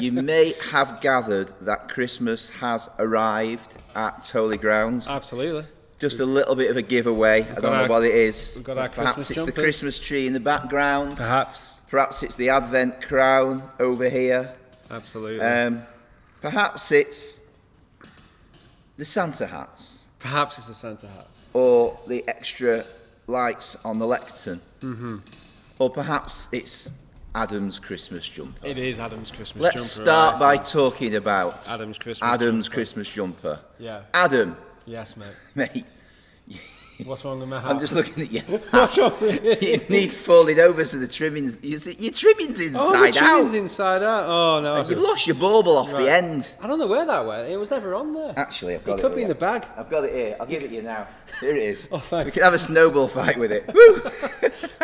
you may have gathered that Christmas has arrived at Holy Grounds. Absolutely. Just a little bit of a giveaway. I don't know what it is. We've got our Perhaps Christmas it's jumpers. the Christmas tree in the background. Perhaps. Perhaps it's the Advent crown over here. Absolutely. Perhaps it's the Santa hats. Perhaps it's the Santa hats. Or the extra lights on the lectern. Or perhaps it's Adam's Christmas jumper. It is Adam's Christmas Let's jumper. start by talking about Adam's Christmas jumper. Yeah. Adam. Yes, mate. Mate. What's wrong with my hat? I'm just looking at you. What's wrong with it? It needs folding over so the trimmings. Your trimming's inside Oh, the trimming's out. inside out. Oh no! You've lost your bauble off the end. I don't know where that went. It was never on there. Actually, I've got it. It could be in the bag. I've got it here. I'll give it you now. Here it is. Oh, thanks. We can have a snowball fight with it. Woo!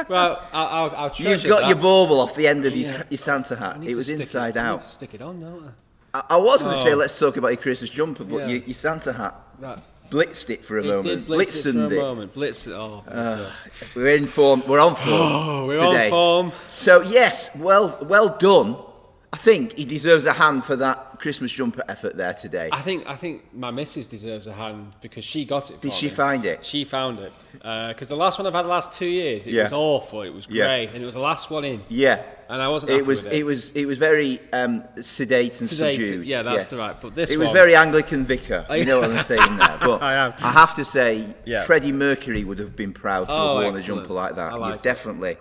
Well, I'll treasure You've got that. your bauble off the end of your Santa hat. I need It to was stick inside I need out. to stick it on, don't I was going to say Oh. let's talk about your Christmas jumper, but Yeah. your Santa hat I? blitzed it for a It moment. did blitz it for a Blitzed it. moment. Blitz it. Oh. We're in form. We're on form. Oh, we're today. on form. So yes, well done. I think he deserves a hand for that Christmas jumper effort there today. I think my missus deserves a hand because she got it for Did she me. find it? She found it. Because the last one I've had the last 2 years, it Yeah. was awful. It was Yeah. grey. And it was the last one in. Yeah. And I wasn't happy with it. It was very sedate and subdued. Yeah, that's right. But this it was one- very Anglican vicar. You know what I'm saying there. But I am. I have to say, Yeah. Freddie Mercury would have been proud to have Oh, worn a excellent. jumper like that. I like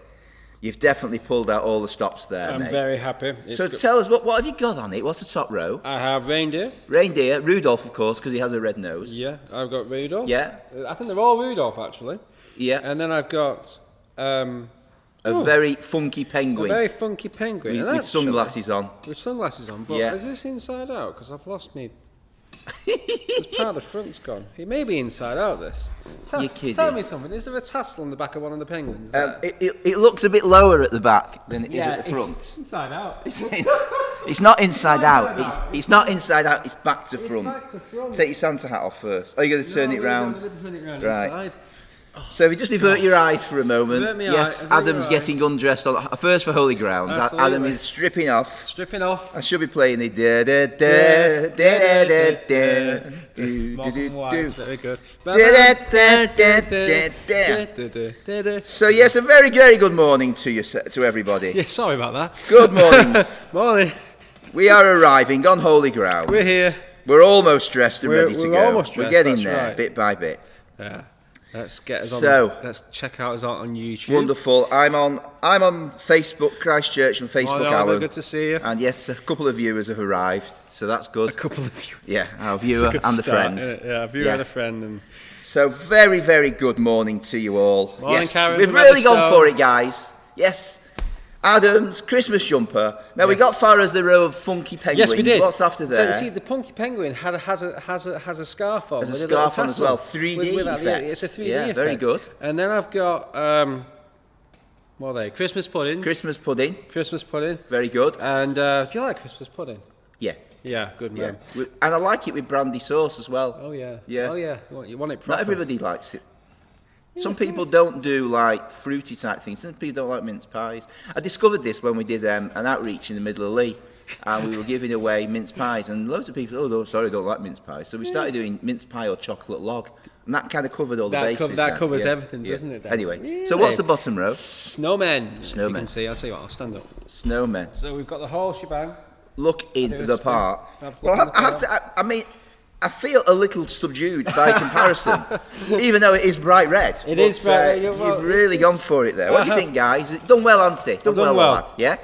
You've definitely pulled out all the stops there, I'm mate. very happy. It's So good. tell us, what have you got on it? What's the top row? I have reindeer. Reindeer, Rudolph, of course, because he has a red nose. Yeah, I've got Rudolph. Yeah. I think they're all Rudolph, actually. Yeah. And then I've got A very funky penguin a very funky penguin. with, And with sunglasses on. With sunglasses on. But Yeah. is this inside out? Because I've lost me. This part of the front's gone. It may be inside out, this. You're kidding. Tell me something. Is there a tassel on the back of one of the penguins there? It looks a bit lower at the back than it is at the front. It's inside out. It's not inside out. It's not inside out. It's back to front. back to front. Take your Santa hat off first. Are you going to turn it round? Turn it round Right. inside. So if you just avert your eyes for a moment. Avert my Yes, avert Adam's your getting eyes. undressed on first for Holy Grounds. Absolutely. Adam is stripping off. Stripping off. I should be playing the da da da da da da do Mark do and White, do. very good. Da-da-da-da-da-da. So yes, a very good morning to you, to everybody. Yeah, sorry about that. Good morning. Morning. We are arriving on Holy Ground. We're here. We're almost dressed and We're- ready to we're go. almost We're dressed, getting that's there right. bit by bit. Yeah. Let's get us So- on. Let's check out us on YouTube. Wonderful. I'm on Facebook, Christ Church, and Facebook, Oliver, Alan. good to see you. And yes, a couple of viewers have arrived, so that's good. A couple of viewers. Yeah, our It's a viewer good and the start, friend. innit? Yeah, a viewer Yeah. and a friend. And So very good morning to you all. Morning, yes, Karen we've from really gone Everstone. for it, guys. Yes, Adam's Christmas jumper. Now we Yes. got far as the row of funky penguins. yes, we did. What's after So there? you see, the punky penguin has a scarf on. There's a with scarf little on as tassel well, 3D that, yeah, effect. it's a 3D Yeah, effect. very good. And then I've got what are they? Christmas puddings. Christmas pudding. Christmas pudding. Very good. And do you like Christmas pudding? Yeah. Yeah, good Yeah. man. And I like it with brandy sauce as well. Oh yeah. Yeah. Oh yeah. You want it proper. Not everybody likes it. Some it's people nice. don't do like fruity type things. Some people don't like mince pies. I discovered this when we did an outreach in the middle of Lee, and we were giving away mince pies, and loads of people, don't like mince pies. So we started doing mince pie or chocolate log, and that kind of covered all the bases. That then. covers Yeah. everything, Yeah. doesn't it? Dan? Anyway, so what's the bottom row? Snowmen. You Snowmen. can see. I'll tell you what. I'll stand up. Snowmen. So we've got the whole shebang. Look in do a the spin. part. Have a Well, look in the I have to. I mean, I feel a little subdued by comparison, even though it is bright red. It is bright red, yeah, well, You've really it's- gone for it there. What do you I think, guys? Done well, hasn't he? Done done well, well. lad. Yeah.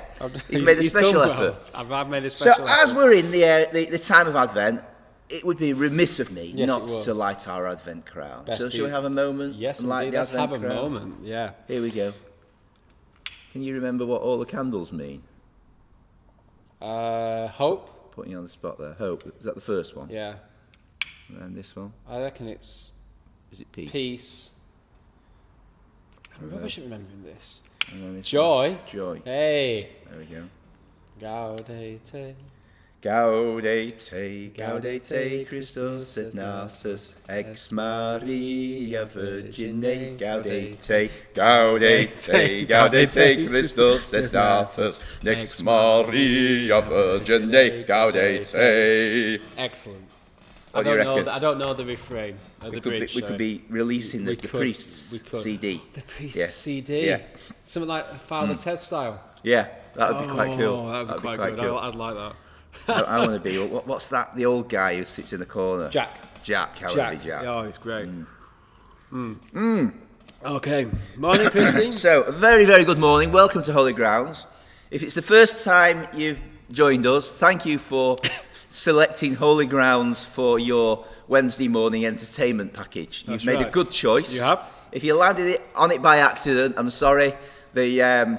He's made a special done effort. well. I've made a So, special effort. as we're in the time of Advent, it would be remiss of me Yes, not it would. to light our Advent crown. Best So, shall we do. have a moment? Yes, and light indeed. the Let's Advent have a crown? moment. Yeah. Here we go. Can you remember what all the candles mean? Hope. Putting you on the spot there. Hope. Is that the first one? Yeah. And this one? I reckon it's Is it peace? peace. I'm rubbish at remembering this. And then this Joy. one. Joy. Hey. There we go. Gaudete. Gaudete, Christus et natus, ex Maria Virgine, gaudete, Christus et natus, ex Maria Virgine, gaudete. Excellent. What do you reckon? I don't know the refrain. The bridge. We could be releasing the Priest's CD. The Priest's CD. Yeah. Something like Father Ted style. Yeah, that would be quite cool. That would be quite good. Cool. I'd like that. I want to be. What's that? The old guy who sits in the corner. Jack. How would be Jack? Oh, he's great. Okay. Morning, Christine. So, a very, very good morning. Welcome to Holy Grounds. If it's the first time you've joined us, thank you for selecting Holy Grounds for your Wednesday morning entertainment package. You've made a good choice. You have. If you landed on it by accident, I'm sorry. The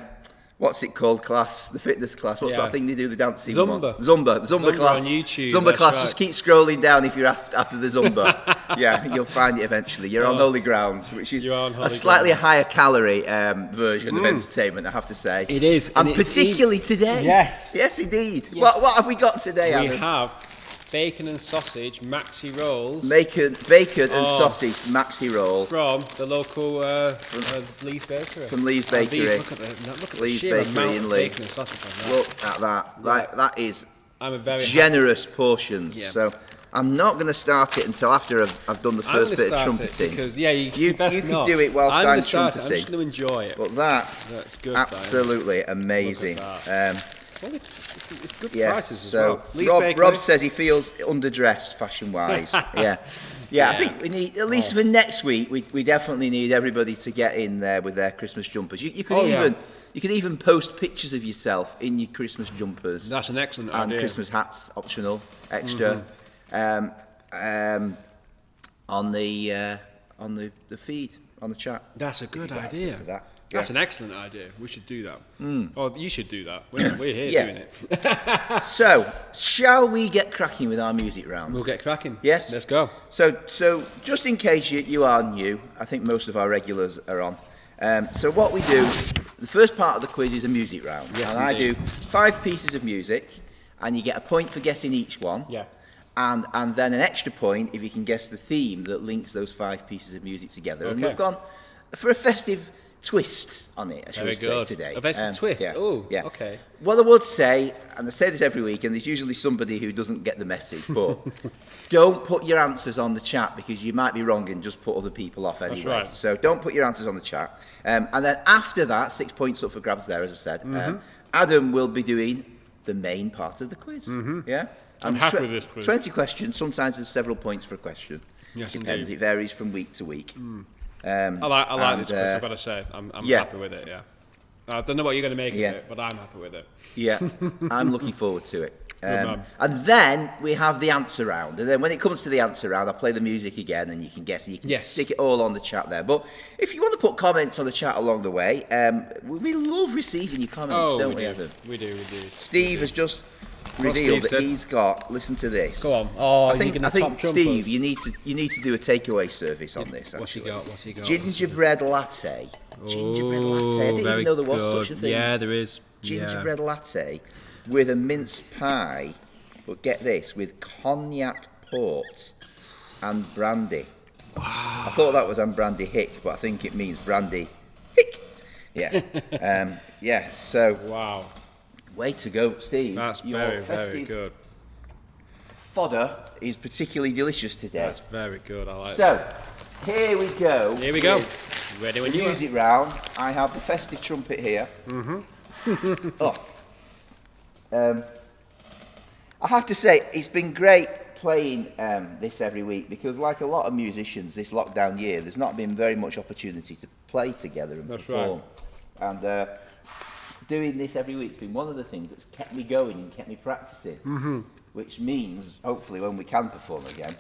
what's it called class? The fitness class. What's that thing they do? The dancing one? Zumba. The Zumba class. On YouTube. Zumba class. Right. Just keep scrolling down if you're after the Zumba. Yeah, you'll find it eventually. You're on Holy Grounds, which is a slightly higher calorie version of entertainment, I have to say. It is. And particularly today. Yes. Yes, indeed. Yes. What have we got today, Adam? We have bacon and sausage maxi rolls. Bacon and sausage maxi roll. From the local Lee's Bakery. From Lee's Bakery. Look at the Lee's sheer Bakery amount in of Lee. bacon and sausage on that. Look at that. That is I'm a very generous portions. Yeah. So I'm not going to start it until after I've done the first bit of trumpeting. Because you best can not. do it whilst I'm trumpeting. I'm just going to enjoy it. But that's good. Absolutely amazing. It's good prices as well. Rob says he feels underdressed fashion-wise. Yeah. I think we need, at least for next week, we definitely need everybody to get in there with their Christmas jumpers. You could even post pictures of yourself in your Christmas jumpers. That's an excellent and idea. And Christmas hats, optional, extra, on the feed, on the chat. That's a good idea. That. That's an excellent idea. We should do that. Or you should do that. We're here doing it. So, shall we get cracking with our music round? We'll get cracking. Yes. Let's go. So just in case you are new, I think most of our regulars are on. So what we do, the first part of the quiz is a music round. Yes, and indeed. I do 5 pieces of music, and you get a point for guessing each one. Yeah. And then an extra point if you can guess the theme that links those 5 pieces of music together. Okay. And we've gone for a festive twist on it, I should say, today. A festive twist? Yeah. Oh, yeah. Okay. What I would say, and I say this every week, and there's usually somebody who doesn't get the message, but don't put your answers on the chat because you might be wrong and just put other people off anyway. That's right. So don't put your answers on the chat. And then after that, 6 points up for grabs there, as I said. Adam will be doing the main part of the quiz. Yeah? I'm happy with this quiz. 20 questions, sometimes there's several points for a question. Yes, Depends, indeed. it varies from week to week. I like this quiz, I've got to say. I'm happy with it, yeah. I don't know what you're going to make of it, but I'm happy with it. Yeah, I'm looking forward to it. Man. And then we have the answer round. And then when it comes to the answer round, I'll play the music again and you can guess. And you can stick it all on the chat there. But if you want to put comments on the chat along the way, we love receiving your comments, don't we, Evan? We do. Steve has just revealed that he's got, listen to this. Go on. Oh, I think Steve, you need to do a takeaway service on this. What's he got? Gingerbread latte. Gingerbread latte. I didn't even know there was such a thing. Yeah, there is. Gingerbread latte with a mince pie, but get this, with cognac port and brandy. Wow. I thought that was brandy hick, but I think it means brandy hick. Yeah. So. Wow. Way to go, Steve. That's very good. Fodder is particularly delicious today. That's very good. I like So, here we go. Ready when you are. Music round. I have the festive trumpet here. I have to say, it's been great playing this every week because, like a lot of musicians this lockdown year, there's not been very much opportunity to play together and perform. Right. And doing this every week has been one of the things that's kept me going and kept me practicing, which means, hopefully, when we can perform again,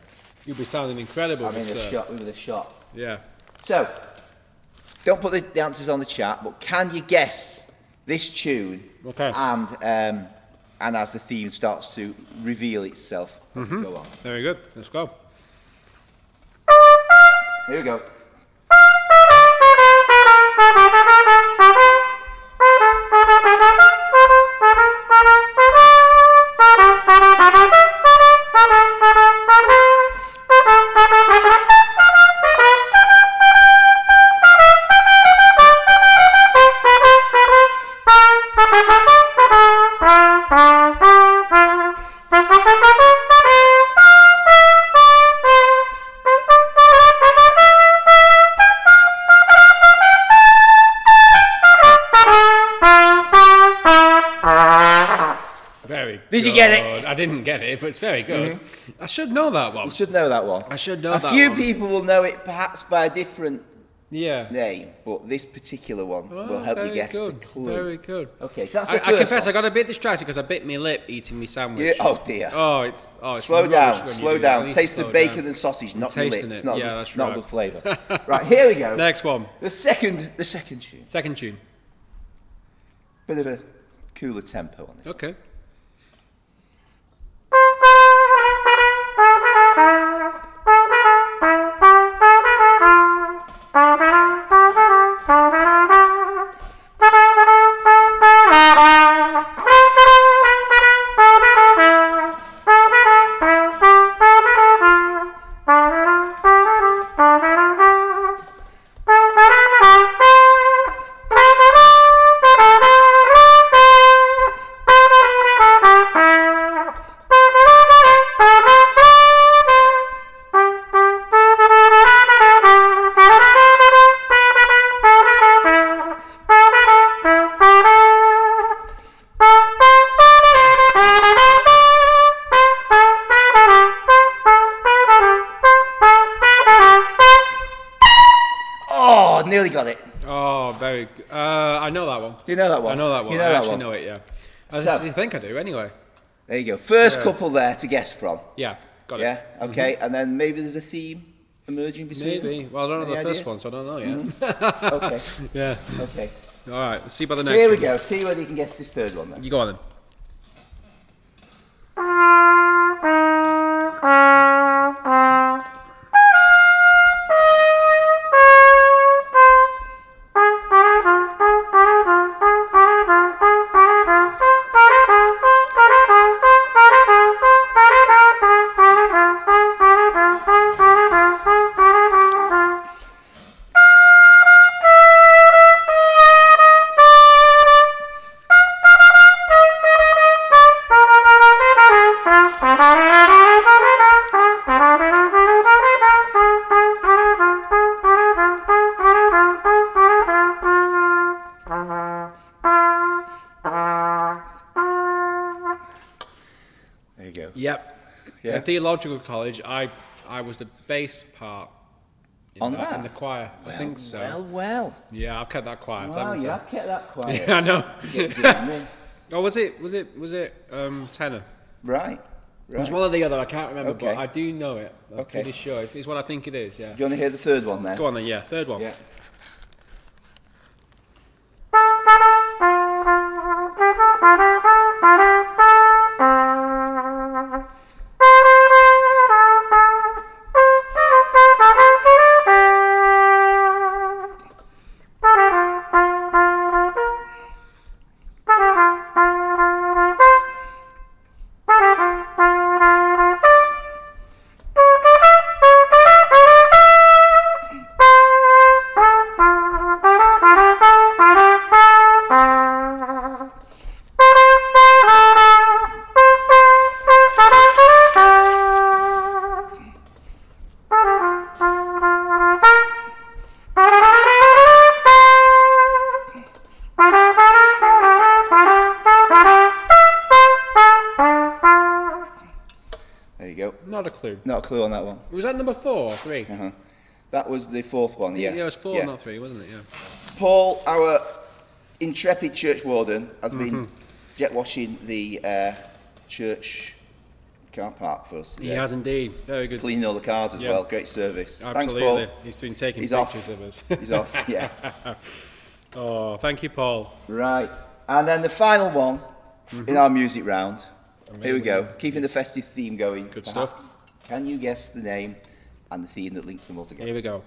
you'll be sounding incredible. I'm in a shot. Yeah. So, don't put the answers on the chat, but can you guess this tune? Okay. And as the theme starts to reveal itself as we go on. Very good. Let's go. Here we go. Did you get it? I didn't get it, but it's very good. I should know that one. You should know that one. I should know that one. A few people will know it perhaps by a different Yeah. name, but this particular one will help you guess the clue. Very good. Okay, so that's the I first confess, one. I got a bit distracted because I bit my lip eating my sandwich. Yeah, oh dear. Oh, it's slow down, rubbish when slow you do that. I down. need to Taste the slow bacon down. and sausage, not the tasting lip. It's it. not, Yeah, good, that's not right. good flavour. Right, here we go. Next one. The second tune. Second tune. Bit of a cooler tempo on this. Okay. Nearly got it. Oh, very good. I know that one. Do you know that one? I know that one. You know I that actually one? know it, yeah. So- I think I do, anyway. There you go. First couple there to guess from. Yeah, got it. Yeah, okay. And then maybe there's a theme emerging between Maybe. Well, I don't know Any the first ideas? one, so I don't know yet. them. Okay, Yeah. okay. All right, let's see about the next Here we one. go. See whether you can guess this third one then. You go on then. There you go. Yep. Yeah. At theological college, I was the bass part On that? in the choir. I think so. Well. Yeah, I've kept that quiet. Wow, haven't you I? have kept that quiet. Yeah, I know. You get good miss. Oh, was it tenor? Right. It was one or the other. I can't remember, Okay. but I do know it. I'm Okay. pretty sure. It's what I think it is. Yeah. Do you want to hear the third one then? Go on then. Yeah, third one. Yeah. There you go. Not a clue. Not a clue on that one. Was that number 4 or 3? Uh-huh. That was the fourth one, yeah. Yeah, it was 4, Yeah. not 3, wasn't it? Yeah. Paul, our intrepid church warden, has Mm-hmm. been jet washing the church car park for us today. He has indeed. Very good. Cleaning all the cars as Yeah. well. Great service. Absolutely. Thanks, Paul. He's been taking He's off. pictures of us. He's off, yeah. Oh, thank you, Paul. Right. And then the final one in our music round. Here we go. Amazing. Keeping the festive theme going. Good perhaps. stuff. Can you guess the name and the theme that links them all together? Here we go.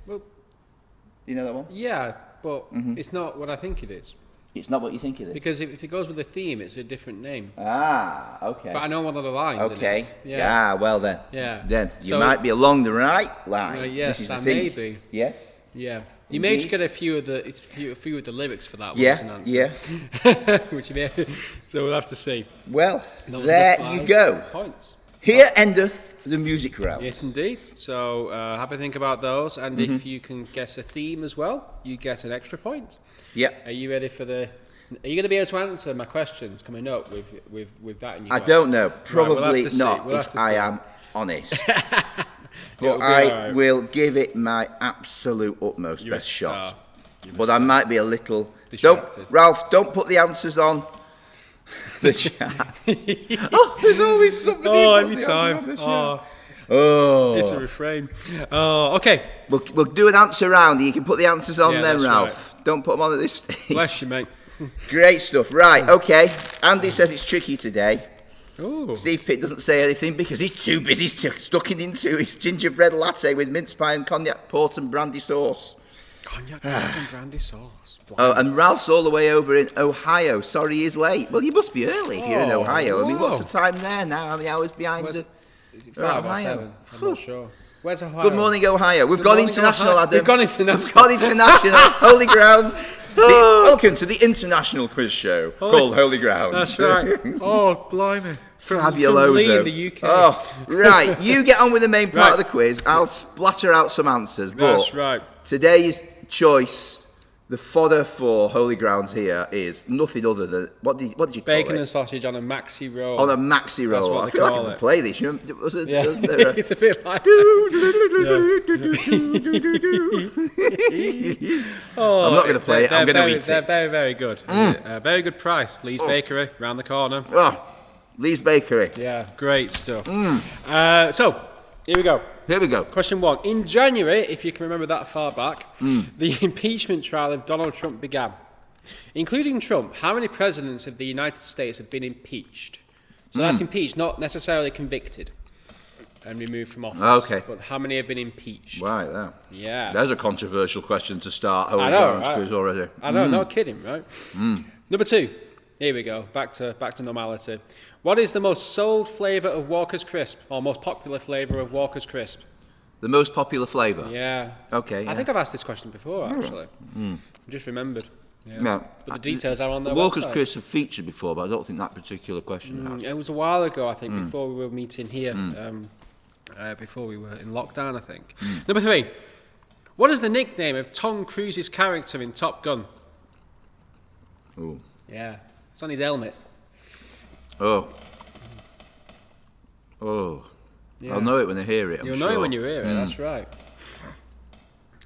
Well, you know that one? yeah, but it's not what I think it is. It's not what you think it is. Because if it goes with the theme, it's a different name. Ah, okay. But I know one of the lines. Okay. In it. Yeah. Well then. Yeah. Then you So- might be along the right line. Yes, this is the I thing. may be. Yes. Yeah. You may get a few of the lyrics for that one. Yeah. As an answer. Yeah. Which you may, so we'll have to see. Well, Those are there the you 5 go. Points. Here endeth the music round. Yes, indeed. So have a think about those, and if you can guess a theme as well, you get an extra point. Yep. Are you ready for the? Are you going to be able to answer my questions coming up with that in your? I don't know. Probably we'll have to see. not. We'll have if to I see. am honest. It'll But be I all right. will give it my absolute utmost You're a best shot. star. You're a But star. I might be a little. Distracted. Ralph, don't put the answers on the chat. Oh, there's always somebody. Oh, who puts every the answers on time. the chat. Oh, Oh. it's a refrain. Oh, okay. We'll do an answer round. You can put the answers on Yeah, then, that's Ralph. Don't put them on at this stage. Bless you, mate. Great stuff. Right, okay. Andy says it's tricky today. Ooh. Steve Pitt doesn't say anything because he's too busy stucking into his gingerbread latte with mince pie and cognac, port and brandy sauce. Cognac and brandy sauce. Oh, and Ralph's all the way over in Ohio. Sorry he's late. Well, you must be early if you're in Oh, Ohio. I mean, what's whoa. the time there now? How many hours behind Where's the... it? Is it 5 or Ohio. 7? I'm not sure. Where's Ohio? Good morning, Ohio. We've Good gone morning, international, Ohio. Adam. We've gone international. We've gone international. Holy Grounds. Welcome to the international quiz show called Holy Grounds. That's right. Oh, blimey. Fabuloso. From Lee in the UK. Oh, right. You get on with the main part Right. of the quiz. I'll splatter out some answers. But That's right. today's choice, the fodder for Holy Grounds here is nothing other than what did you call Bacon it? and sausage on a maxi roll. On a maxi roll. what I they feel like I call can it. play this. You remember, wasn't Yeah. there a... It's a bit like I'm not going to play it. I'm going to eat They're it. very, very good. Very good price. Lee's Bakery, round the corner. Oh, Lee's Bakery. Yeah, great stuff. So, here we go. Here we go. Question 1. In January, if you can remember that far back, the impeachment trial of Donald Trump began. Including Trump, how many presidents of the United States have been impeached? So that's impeached, not necessarily convicted and removed from office. Okay. But how many have been impeached? Right there. Yeah. There's a controversial question to start Holy I know, Grounds right? quiz already. I know, not kidding, right? Number 2. Here we go. Back to normality. What is the most sold flavour of Walker's Crisp, or most popular flavour of Walker's Crisp? The most popular flavour? Yeah. Okay, yeah. I think I've asked this question before, actually. I just remembered. Yeah. No. But the details are on their Walker's website. Crisp have featured before, but I don't think that particular question has. It was a while ago, I think, before we were meeting here, before we were in lockdown, I think. Number 3. What is the nickname of Tom Cruise's character in Top Gun? Ooh. Yeah. It's on his helmet. Oh. Oh. Yeah. I'll know it when I hear it, I'm You'll sure. know it when you hear it, that's right.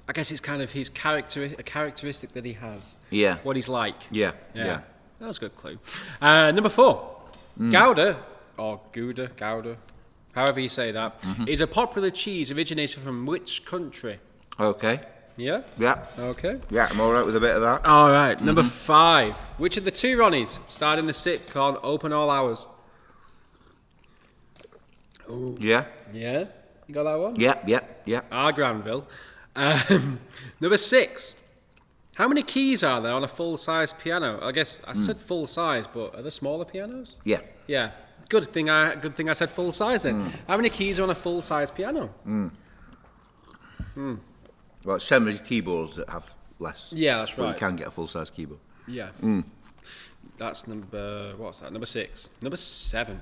I guess it's kind of his a characteristic that he has. Yeah. What he's like. Yeah. Yeah. That was a good clue. Number 4. Gouda, or Gouda, however you say that, is a popular cheese originated from which country? Okay. Yeah? Yeah. Okay. Yeah, I'm all right with a bit of that. All right. Number 5. Which of the 2 Ronnies starred in the sitcom Open All Hours? Ooh. Yeah. Yeah? You got that one? Yeah, yeah, yeah. Our Granville. Number 6. How many keys are there on a full-size piano? I guess I said full-size, but are there smaller pianos? Yeah. Yeah. Good thing I said full-size then. How many keys are on a full-size piano? Well, it's generally keyboards that have less. Yeah, that's But right. you can get a full-size keyboard. Yeah. That's what's that? Number 6. Number 7.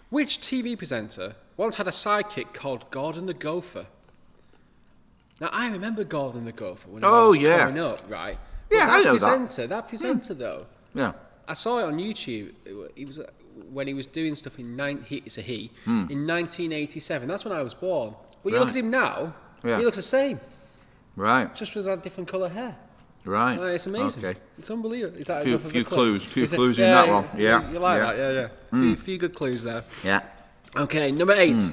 Which TV presenter once had a sidekick called Gordon the Gopher? Now, I remember Gordon the Gopher when I was growing up, right? Yeah, But I know that. That presenter, though, Yeah. I saw it on YouTube. He was when he was doing stuff in 1987. That's when I was born. But you look at him now, Yeah. he looks the same, Right. just with that different colour hair. Right. Oh, it's amazing. Okay. It's unbelievable. Is that Few enough of a clue? clues. Few Is it- clues in that one. You Yeah. like yeah. that? Yeah. Few good clues there. Yeah. Okay, number 8.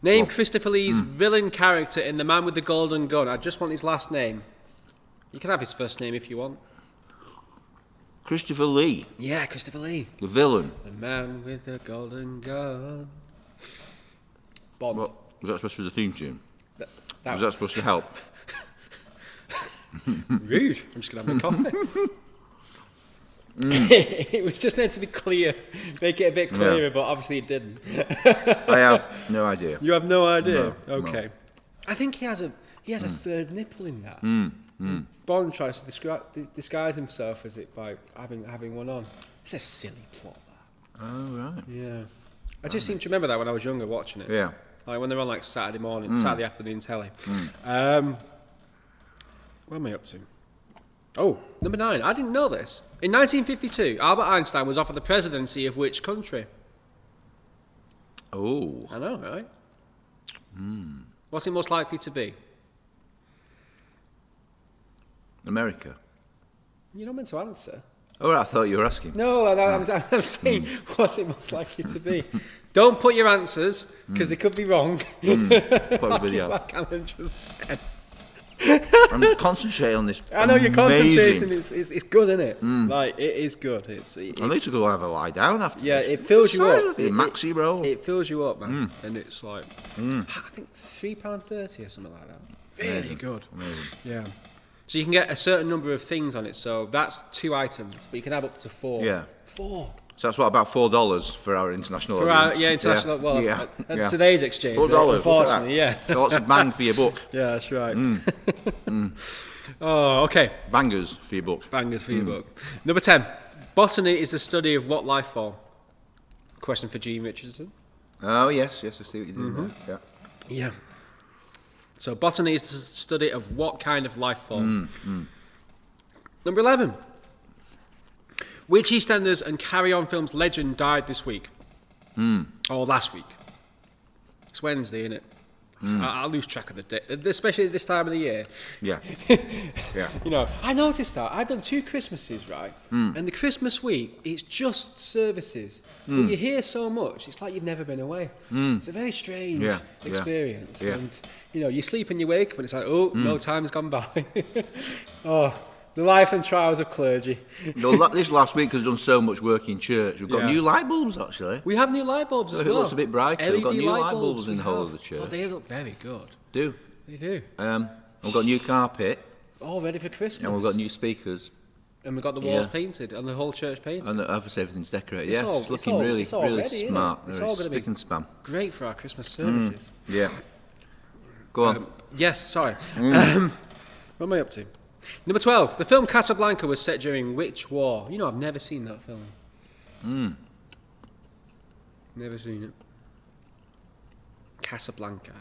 Name Christopher Lee's villain character in The Man with the Golden Gun. I just want his last name. You can have his first name if you want. Christopher Lee, Yeah, Christopher Lee. the villain. The Man with the Golden Gun. Bond. What was that supposed to be the theme tune? That Was that supposed to help? rude. I'm just going to have a coffee. It was just meant to be clear. Make it a bit clearer, but obviously it didn't. I have no idea. You have no idea? No, Okay. I think he has a third nipple in that. Bond tries to disguise himself as it by having one on. It's a silly plot, that. Oh right. Yeah. I just seem to remember that when I was younger watching it. Yeah. Like when they're on like Saturday morning, Saturday afternoon telly. Where am I up to? Oh, number 9. I didn't know this. In 1952, Albert Einstein was offered the presidency of which country? Oh. I know, right? What's it most likely to be? America. You're not meant to answer. Oh, right, I thought you were asking. No, I'm saying, what's it most likely to be? Don't put your answers, because they could be wrong. Probably Like Alan just said. I'm concentrating on this. I know you're amazing- concentrating. It's good, isn't it? Like it is good. I need to go and have a lie down after. Yeah, this. it fills you up. The maxi roll. It fills you up, man. And it's like I think £3.30 or something like that. Really good. Amazing. Yeah. So you can get a certain number of things on it. So that's 2 items, but you can have up to 4. Yeah. 4. So that's what, about $4 for our international For our, audience. yeah, international. Well, yeah. at today's exchange, $4. unfortunately, yeah. Lots of bang for your buck. Yeah, that's right. Oh, okay. Bangers for your buck. Bangers for your book. Number 10. Botany is the study of what life form? Question for Gene Richardson. Oh yes, I see what you're doing there. Yeah. Yeah. So botany is the study of what kind of life form? Number 11. Which EastEnders and Carry On Films legend died this week? Or last week? It's Wednesday, isn't it? I lose track of the day, especially at this time of the year. Yeah. Yeah. You know, I noticed that. I've done 2 Christmases, right? And the Christmas week, it's just services. But you hear so much, it's like you've never been away. It's a very strange experience. Yeah. And, you know, you sleep and you wake up and it's like, oh, no time's gone by. Oh, the life and trials of clergy. No, this last week has done so much work in church. We've got new light bulbs, actually. We have new light bulbs as It well. looks a bit brighter. We've got new light bulbs in we the whole have. of the church. Oh, they look very good. Do. They do. We've got new carpet, All ready for Christmas. and we've got new speakers, And we've got the walls painted and the whole church painted. and obviously everything's decorated. It's Yeah, all- it's looking really it's all ready, isn't it? smart. It's Very all gonna be- spick and span. Great for our Christmas services. Yeah. Go on. Yes, sorry. What am I up to? Number 12. The film Casablanca was set during which war? You know, I've never seen that film. Never seen it. Casablanca.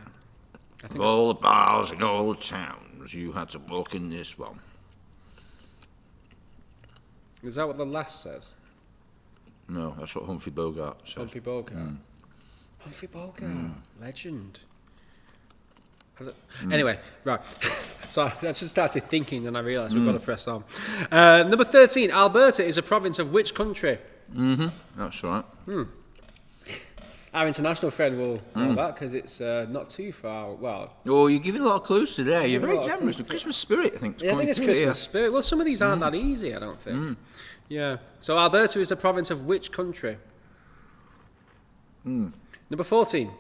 I think it's, All the bars in all the towns, you had to walk in this one. is that what the last says? No, that's what Humphrey Bogart said. Humphrey Bogart. Humphrey Bogart. Legend. Anyway, right. So I just started thinking and I realised we've got to press on. Number 13. Alberta is a province of which country? That's right. Our international friend will know that because it's not too far. Well, Oh, you're giving a lot of clues today. You're giving a very lot of generous. clues The Christmas spirit, I think, is yeah, I coming think it's through Christmas here. spirit. Well, some of these aren't that easy, I don't think. Yeah. So Alberta is a province of which country? Number 14.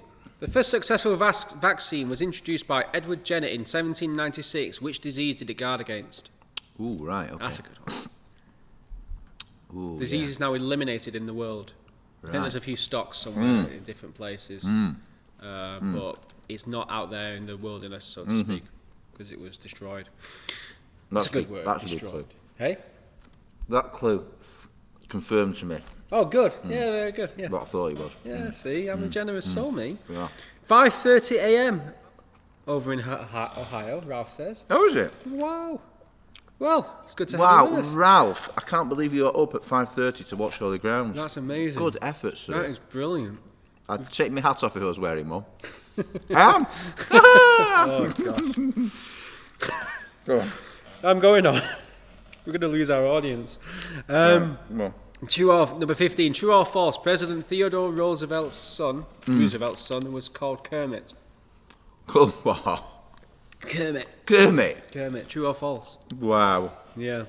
The first successful vaccine was introduced by Edward Jenner in 1796. Which disease did it guard against? Ooh, right, okay. That's a good one. Ooh, Disease is now eliminated in the world. I think there's a few stocks somewhere in different places, but it's not out there in the wilderness, so to speak, because it was destroyed. That's a good word. That's a good destroyed. clue. Hey? That clue confirmed to me Oh, good. Yeah, very good. Yeah. what I thought it was. Yeah, see, I'm a generous soul, me. Yeah. 5:30 a.m. over in Ohio, Ralph says. How is it? Wow. Well, it's good to have you Wow, with us. Ralph, I can't believe you're up at 5:30 to watch all the grounds. That's amazing. Good effort, sir. That is brilliant. I'd take my hat off if I was wearing one. I am. Oh, God. Go on. I'm going on. We're going to lose our audience. Well, Number 15. True or false? President Theodore Roosevelt's son was called Kermit. wow. Kermit. True or false? Wow. Yeah.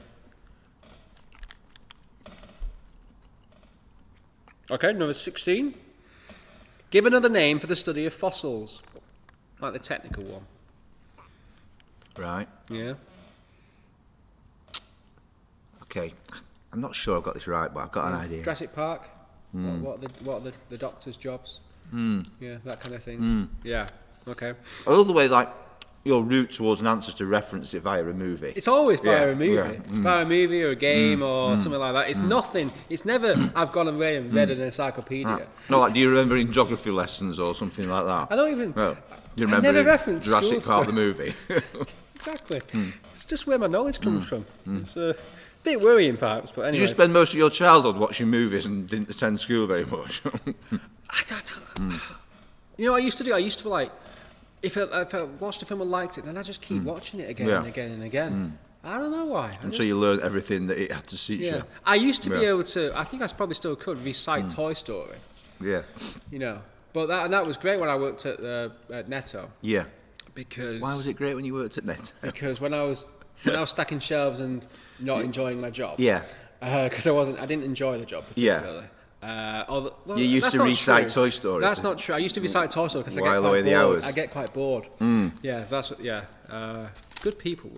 Okay, number 16. Give another name for the study of fossils. Like the technical one. Right. Yeah. Okay. I'm not sure I've got this right, but I've got an idea. Jurassic Park. What are the doctor's jobs? Yeah, that kind of thing. Yeah. Okay. I love the way, like, your route towards an answer to reference it via a movie. It's always via a movie. Yeah. Via a movie or a game or something like that. It's nothing. It's never, I've gone away and read an encyclopedia. No, like, do you remember in geography lessons or something like that? I don't even... Well, do you I remember never in reference Jurassic school Park, stuff. the movie? Exactly. It's just where my knowledge comes from. It's a bit worrying perhaps, but Did anyway. you spend most of your childhood watching movies and didn't attend school very much? You know what I used to do? I used to like, if I watched a film and liked it, then I just keep watching it again and again and again. I don't know why. Until you learned everything that it had to teach you. I used to be able to, I think I probably still could, recite Toy Story. Yeah. You know. But that was great when I worked at Netto. Yeah. Because... Why was it great when you worked at Netto? Because when I was stacking shelves and not enjoying my job. Yeah. Because I didn't enjoy the job particularly. You used to recite Toy Story. That's not true. I used to recite Toy Story because I get While away quite the bored. hours. I get quite bored. Yeah, that's what. Yeah, good people.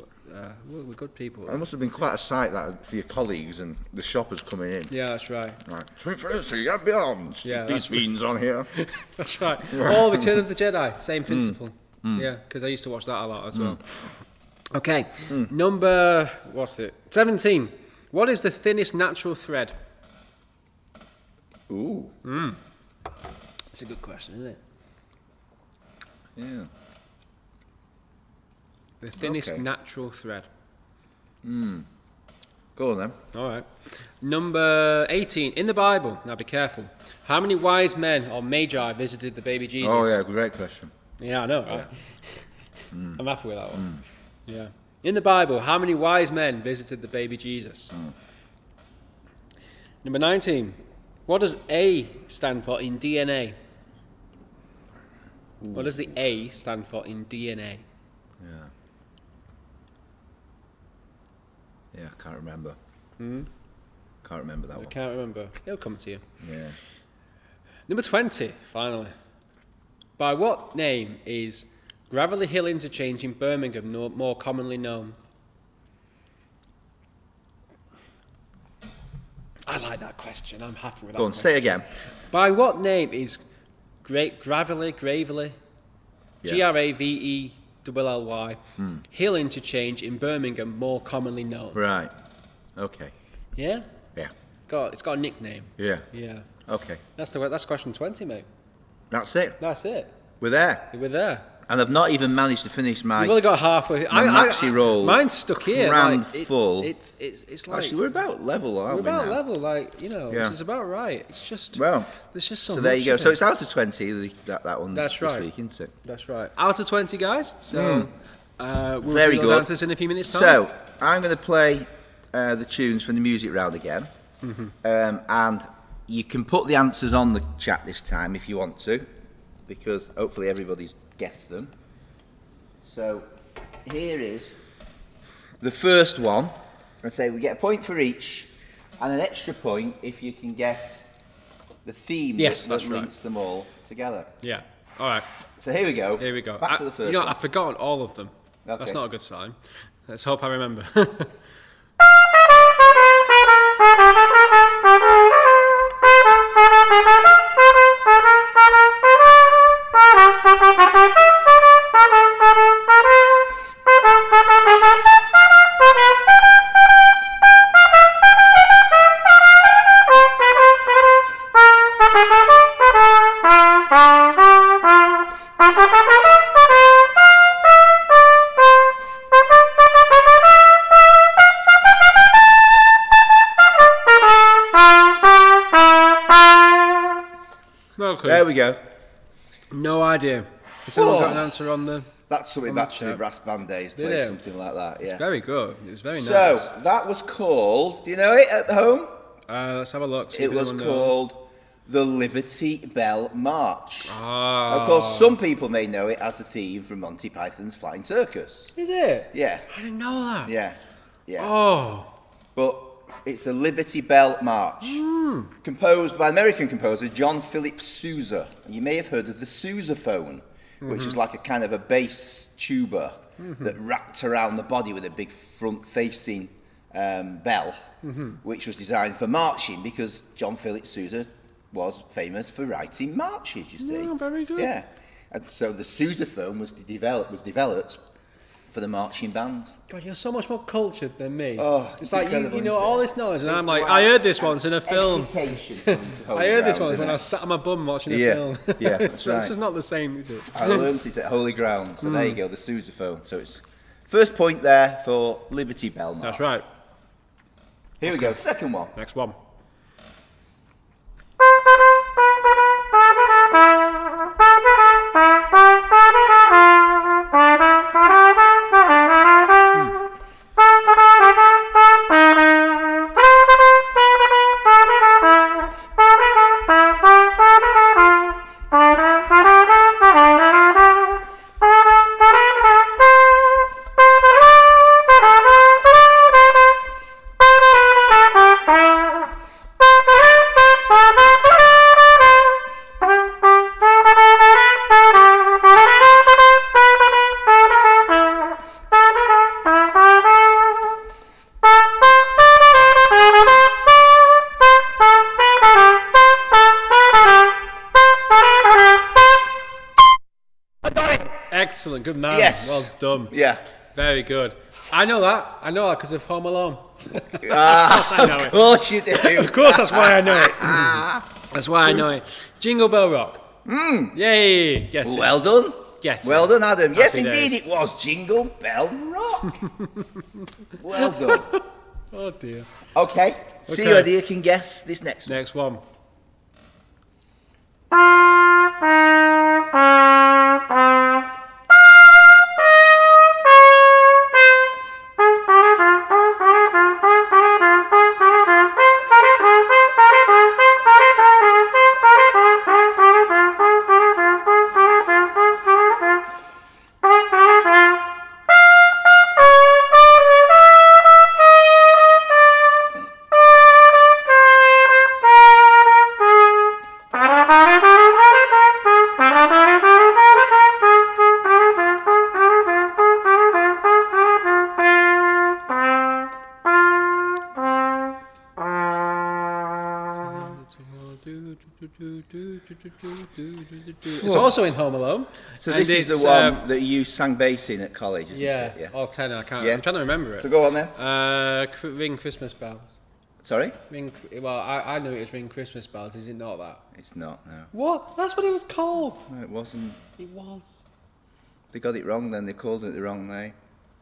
We're good people. It must have been quite a sight that for your colleagues and the shoppers coming in. Yeah, that's right. Like, 21st, ambience. Yeah, These fiends on here. That's right. Oh, Return of the Jedi. Same principle. Yeah, because I used to watch that a lot as well. Okay, number 17. What is the thinnest natural thread? Ooh. That's a good question, isn't it? Yeah. The thinnest Okay. natural thread. Go on then. All right. Number 18. In the Bible, now be careful. How many wise men or magi visited the baby Jesus? Oh yeah, great question. Yeah, I know, right? I'm happy with that one. Yeah. In the Bible, how many wise men visited the baby Jesus? Number 19. What does A stand for in DNA? What does the A stand for in DNA? Yeah. Yeah, I can't remember. Can't remember that I one. can't remember. It'll come to you. Yeah. Number 20, finally. By what name is Gravelly Hill Interchange in Birmingham more commonly known? I like that question. I'm happy with that. Go on, question. say it again. By what name is Gravely, Yeah. Gravely, Hill Interchange in Birmingham more commonly known? Right. Okay. Yeah? Yeah. It's got a nickname. Yeah. Yeah. Okay. That's question 20, mate. That's it. That's it. We're there. We're there. And I've not even managed to finish my You've only got halfway. maxi roll. Mine's stuck here. crammed like, full. It's like Actually, we're about level, aren't we're we about now? level, like, you know, Yeah. which is about right. It's just Well, there's just so so there much you go. of So it. it's out of 20, that one That's this right. week, isn't it? That's right. Out of 20, guys. So we'll Very do those good. answers in a few minutes time. So, I'm going to play the tunes from the music round again. And you can put the answers on the chat this time if you want to, because hopefully everybody's guessed them. So, here is the first one. I say we get a point for each, and an extra point if you can guess the theme Yes, that that's right. links them all together. Yeah. All right. So here we go. Here we go. Back to the first You know, one. I've forgotten all of them. Okay. That's not a good sign. Let's hope I remember. No clue. There we go. No idea. Has anyone got an answer on the That's something On back the to the chap. brass band days, Did play it? something like that, yeah. Very good. It was very nice. So, that was called, do you know it at home? Let's have a look. See It if was anyone knows. called the Liberty Bell March. Ah. Of course, some people may know it as a theme from Monty Python's Flying Circus. Is it? Yeah, I didn't know that. yeah, yeah. Oh. But it's the Liberty Bell March, composed by American composer John Philip Sousa. And you may have heard of the sousaphone, which is like a kind of a bass tuba that wrapped around the body with a big front-facing bell, which was designed for marching because John Philip Sousa was famous for writing marches, you see. Yeah, very good. Yeah. And so the sousaphone was developed for the marching bands. God, you're so much more cultured than me. Oh, it's it's like you incredible, know isn't it? all this knowledge, and It's I'm like, like I heard this once in a film. Education coming to Holy I heard this Grounds, once when I innit? was sat on my bum watching a Yeah, film. yeah, that's So right. This is not the same, is it? I learnt it at Holy Ground, so there you go, the sousaphone. So it's first point there for Liberty Bell March. That's right. Here we go, second one. Next one. Excellent, good man. Yes. Well done. Yeah. Very good. I know that because of Home Alone. Ah, I know of it. course you do. Of course, that's why I know it. That's why I know it. Jingle Bell Rock. Yay! Get it. Well done. Get it. Well done, Adam. Yes, Happy indeed, days. it was Jingle Bell Rock. Well done. Oh dear. Okay, see Okay. whether you can guess this next one. Next one. It's also in Home Alone. So and this is the it's, one that you sang bass in at college, isn't Yeah, it? Yes. or tenor. I can't. Yeah. I'm trying to remember it. So go on then. Ring Christmas Bells. Sorry? Well, I know it as Ring Christmas Bells. Is it not that? It's not, no. What? That's what it was called. No, it wasn't. It was. They got it wrong then, they called it the wrong name.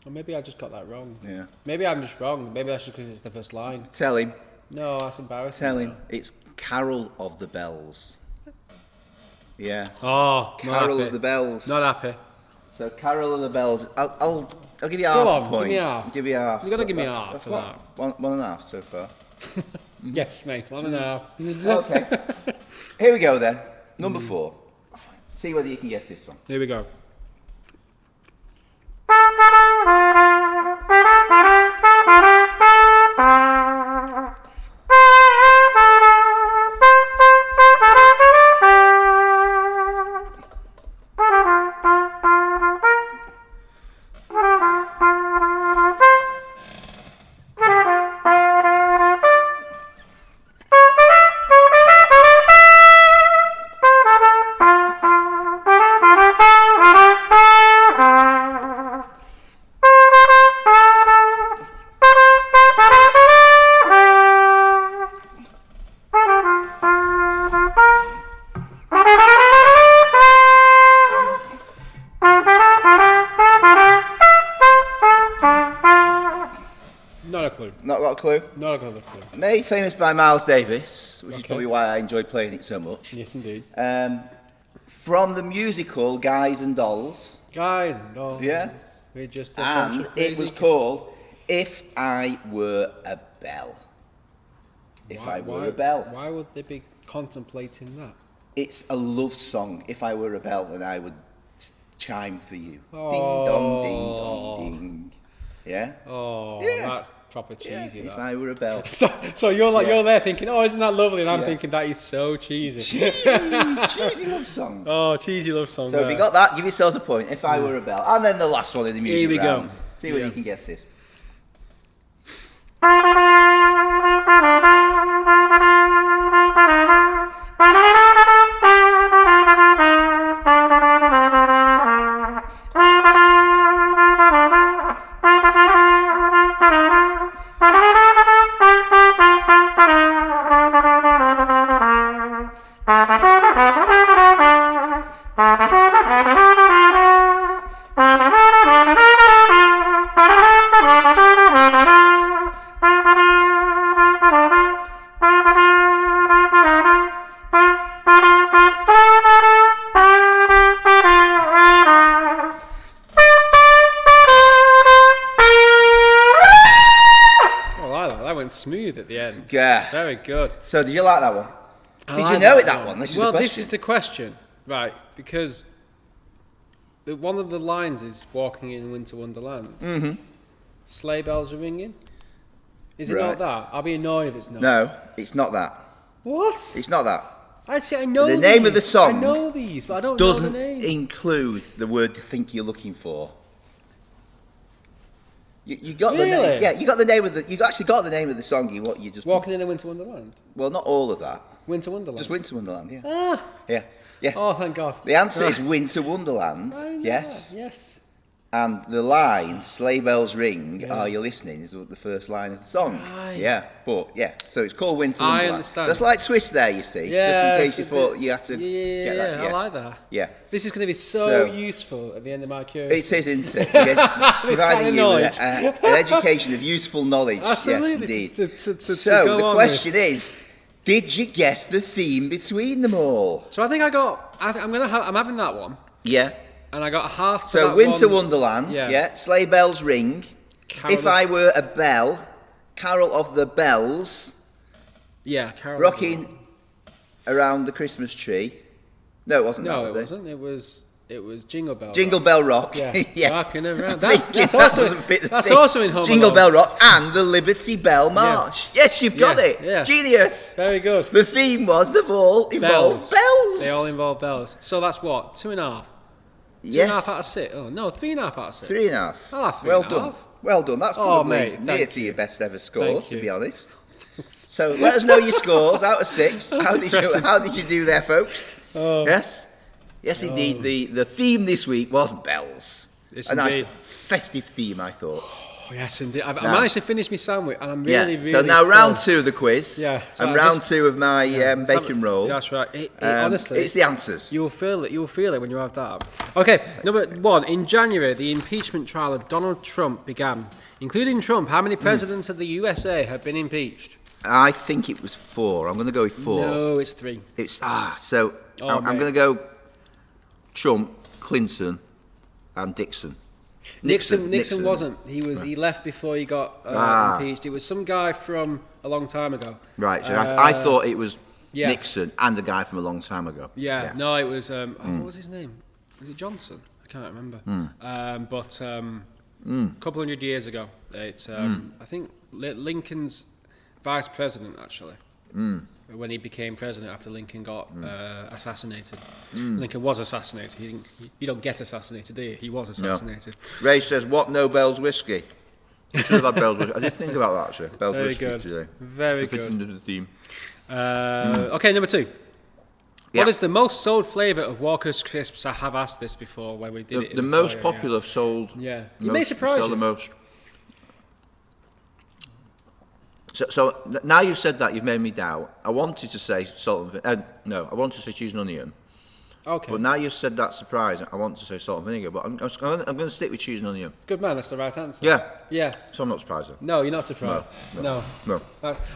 Or maybe I just got that wrong. Yeah. Maybe I'm just wrong. Maybe that's just because it's the first line. Tell him, No, that's embarrassing. tell him. It's Carol of the Bells. Yeah. Oh, not Carol happy. of the Bells. Not happy. So Carol of the Bells. I'll give you half Go a on, point. give me half. Give you half. You gotta give me That's- half that's for what? One and a half so far. Yes, mate. 1.5. Okay. Here we go then. Number 4. See whether you can guess this one. Here we go. Not a clue. Not got a clue. Not a clue. Made famous by Miles Davis, which is Okay. probably why I enjoy playing it so much. Yes, indeed. From the musical Guys and Dolls, Guys and dolls. Yeah. We're just a bunch And of crazy. it was called If I Were a Bell. If I Were a Bell. Why would they be contemplating that? It's a love song. If I were a bell, then I would chime for you. Oh. Ding dong, ding dong, ding. Yeah? Oh, Yeah. that's proper cheesy. If That. I were a bell. So you're like you're there thinking, oh, isn't that lovely? And I'm Yeah. thinking that is so cheesy. Cheesy love song. Oh, cheesy love song. So if you got that, give yourselves a point. If I were a bell. And then the last one in the music Here we go. round. See whether Yeah. you can guess this. Smooth at the end. Yeah. Very good. So did you like that one? I Did like you know it, that one? This is the well, question. this is the question, right? Because one of the lines is "Walking in Winter Wonderland." Mm-hmm. Sleigh bells are ringing. Is it Right. not that? I'll be annoyed if it's not. No, it's not that. What? It's not that. I'd say I know The name of the these. song I know these, but I don't know Doesn't the name. include the word "to think" you're looking for. You got the Really? name. Yeah, you got the name of the. You actually got the name of the song. You just. Walking in a Winter Wonderland. Well, not all of that. Winter Wonderland. Just Winter Wonderland. Yeah. Ah. Yeah. Yeah. Oh, thank God. The answer Ah. is Winter Wonderland. I know Yes. that, Yes. And the line "Sleigh bells ring, Yeah. are you listening?" is the first line of the song. Right. Yeah, but yeah, so it's called Winter I Wonderland. understand. So it's like twist there, you see, Yeah. just in case you it's a thought bit- you had to yeah, get that. I like that. Yeah. This is going to be so So- useful at the end of my curiosity. It says, isn't it? Yeah, This providing kind you of with an education of useful knowledge. Absolutely. Yes, indeed. To So go the on question is, did you guess the theme between them all? So I think I got. I'm having that one, Yeah. and I got half. to So that Winter one. Wonderland, Yeah. yeah. Sleigh bells ring. Carol If of- I were a bell, Carol of the Bells, Yeah, Carol. rocking around the Christmas tree. No, it wasn't. No, that, it was wasn't. It was Jingle Bell. Jingle Bell Rock. Yeah, rocking around. I'm That's thinking that also doesn't fit the that's thing. also in Home Jingle Alone. Bell Rock and the Liberty Bell March. Yes, you've got Yeah, it. yeah. Genius. Very good. The theme was they've all involved bells. They all involve bells. So that's what 2.5. 2.5 Yes. out of 6. Oh no, 3.5 out of 6. 3.5. I'll have Well 3.5. done. Well done. That's Oh, probably mate, near thank to your best ever score, Thank to you. be honest. So let us know your scores out of 6. How depressing. did you do there, folks? Oh. Yes. Yes, indeed. The theme this week was bells. Yes, A nice indeed. festive theme, I thought. Oh, yes, indeed. I Now- managed to finish my sandwich, and I'm Yeah. really, really. So now full. round 2 of the quiz. Yeah, so And I round just- 2 of my Let's have bacon it. roll. That's right. Honestly, it's the answers. You'll feel it. You'll feel it when you have that. Okay, number 1. In January, the impeachment trial of Donald Trump began. Including Trump, how many presidents of the USA have been impeached? I think it was 4. I'm going to go with 4. No, it's 3. It's so Oh, I'm mate. going to go Trump, Clinton, and Dixon. Nixon wasn't. He left before he got impeached. It was some guy from a long time ago. Right. So I thought it was yeah. Nixon and a guy from a long time ago. Yeah. No, it was. What was his name? Was it Johnson? I can't remember. But a couple hundred years ago, it's I think Lincoln's vice president actually. When he became president after Lincoln got assassinated. Lincoln was assassinated. You don't get assassinated, do you? He was assassinated. Ray says, "What? No Bell's whiskey." You should have had Bell's whiskey. I did think about that actually. Bell's Very whiskey good. today. Very Fits good. into the theme. Okay, number 2. Yeah. What is the most sold flavour of Walker's Crisps? I have asked this before when we did it. The most popular sold. Yeah. It may surprise sell you. the most. So now you've said that, you've made me doubt. I wanted to say salt and vinegar. No, I wanted to say cheese and onion. Okay. But now you've said that surprise, I want to say salt and vinegar. But I'm going to stick with cheese and onion. Good man, that's the right answer. Yeah. Yeah. So I'm not surprised. Then. No, you're not surprised. No.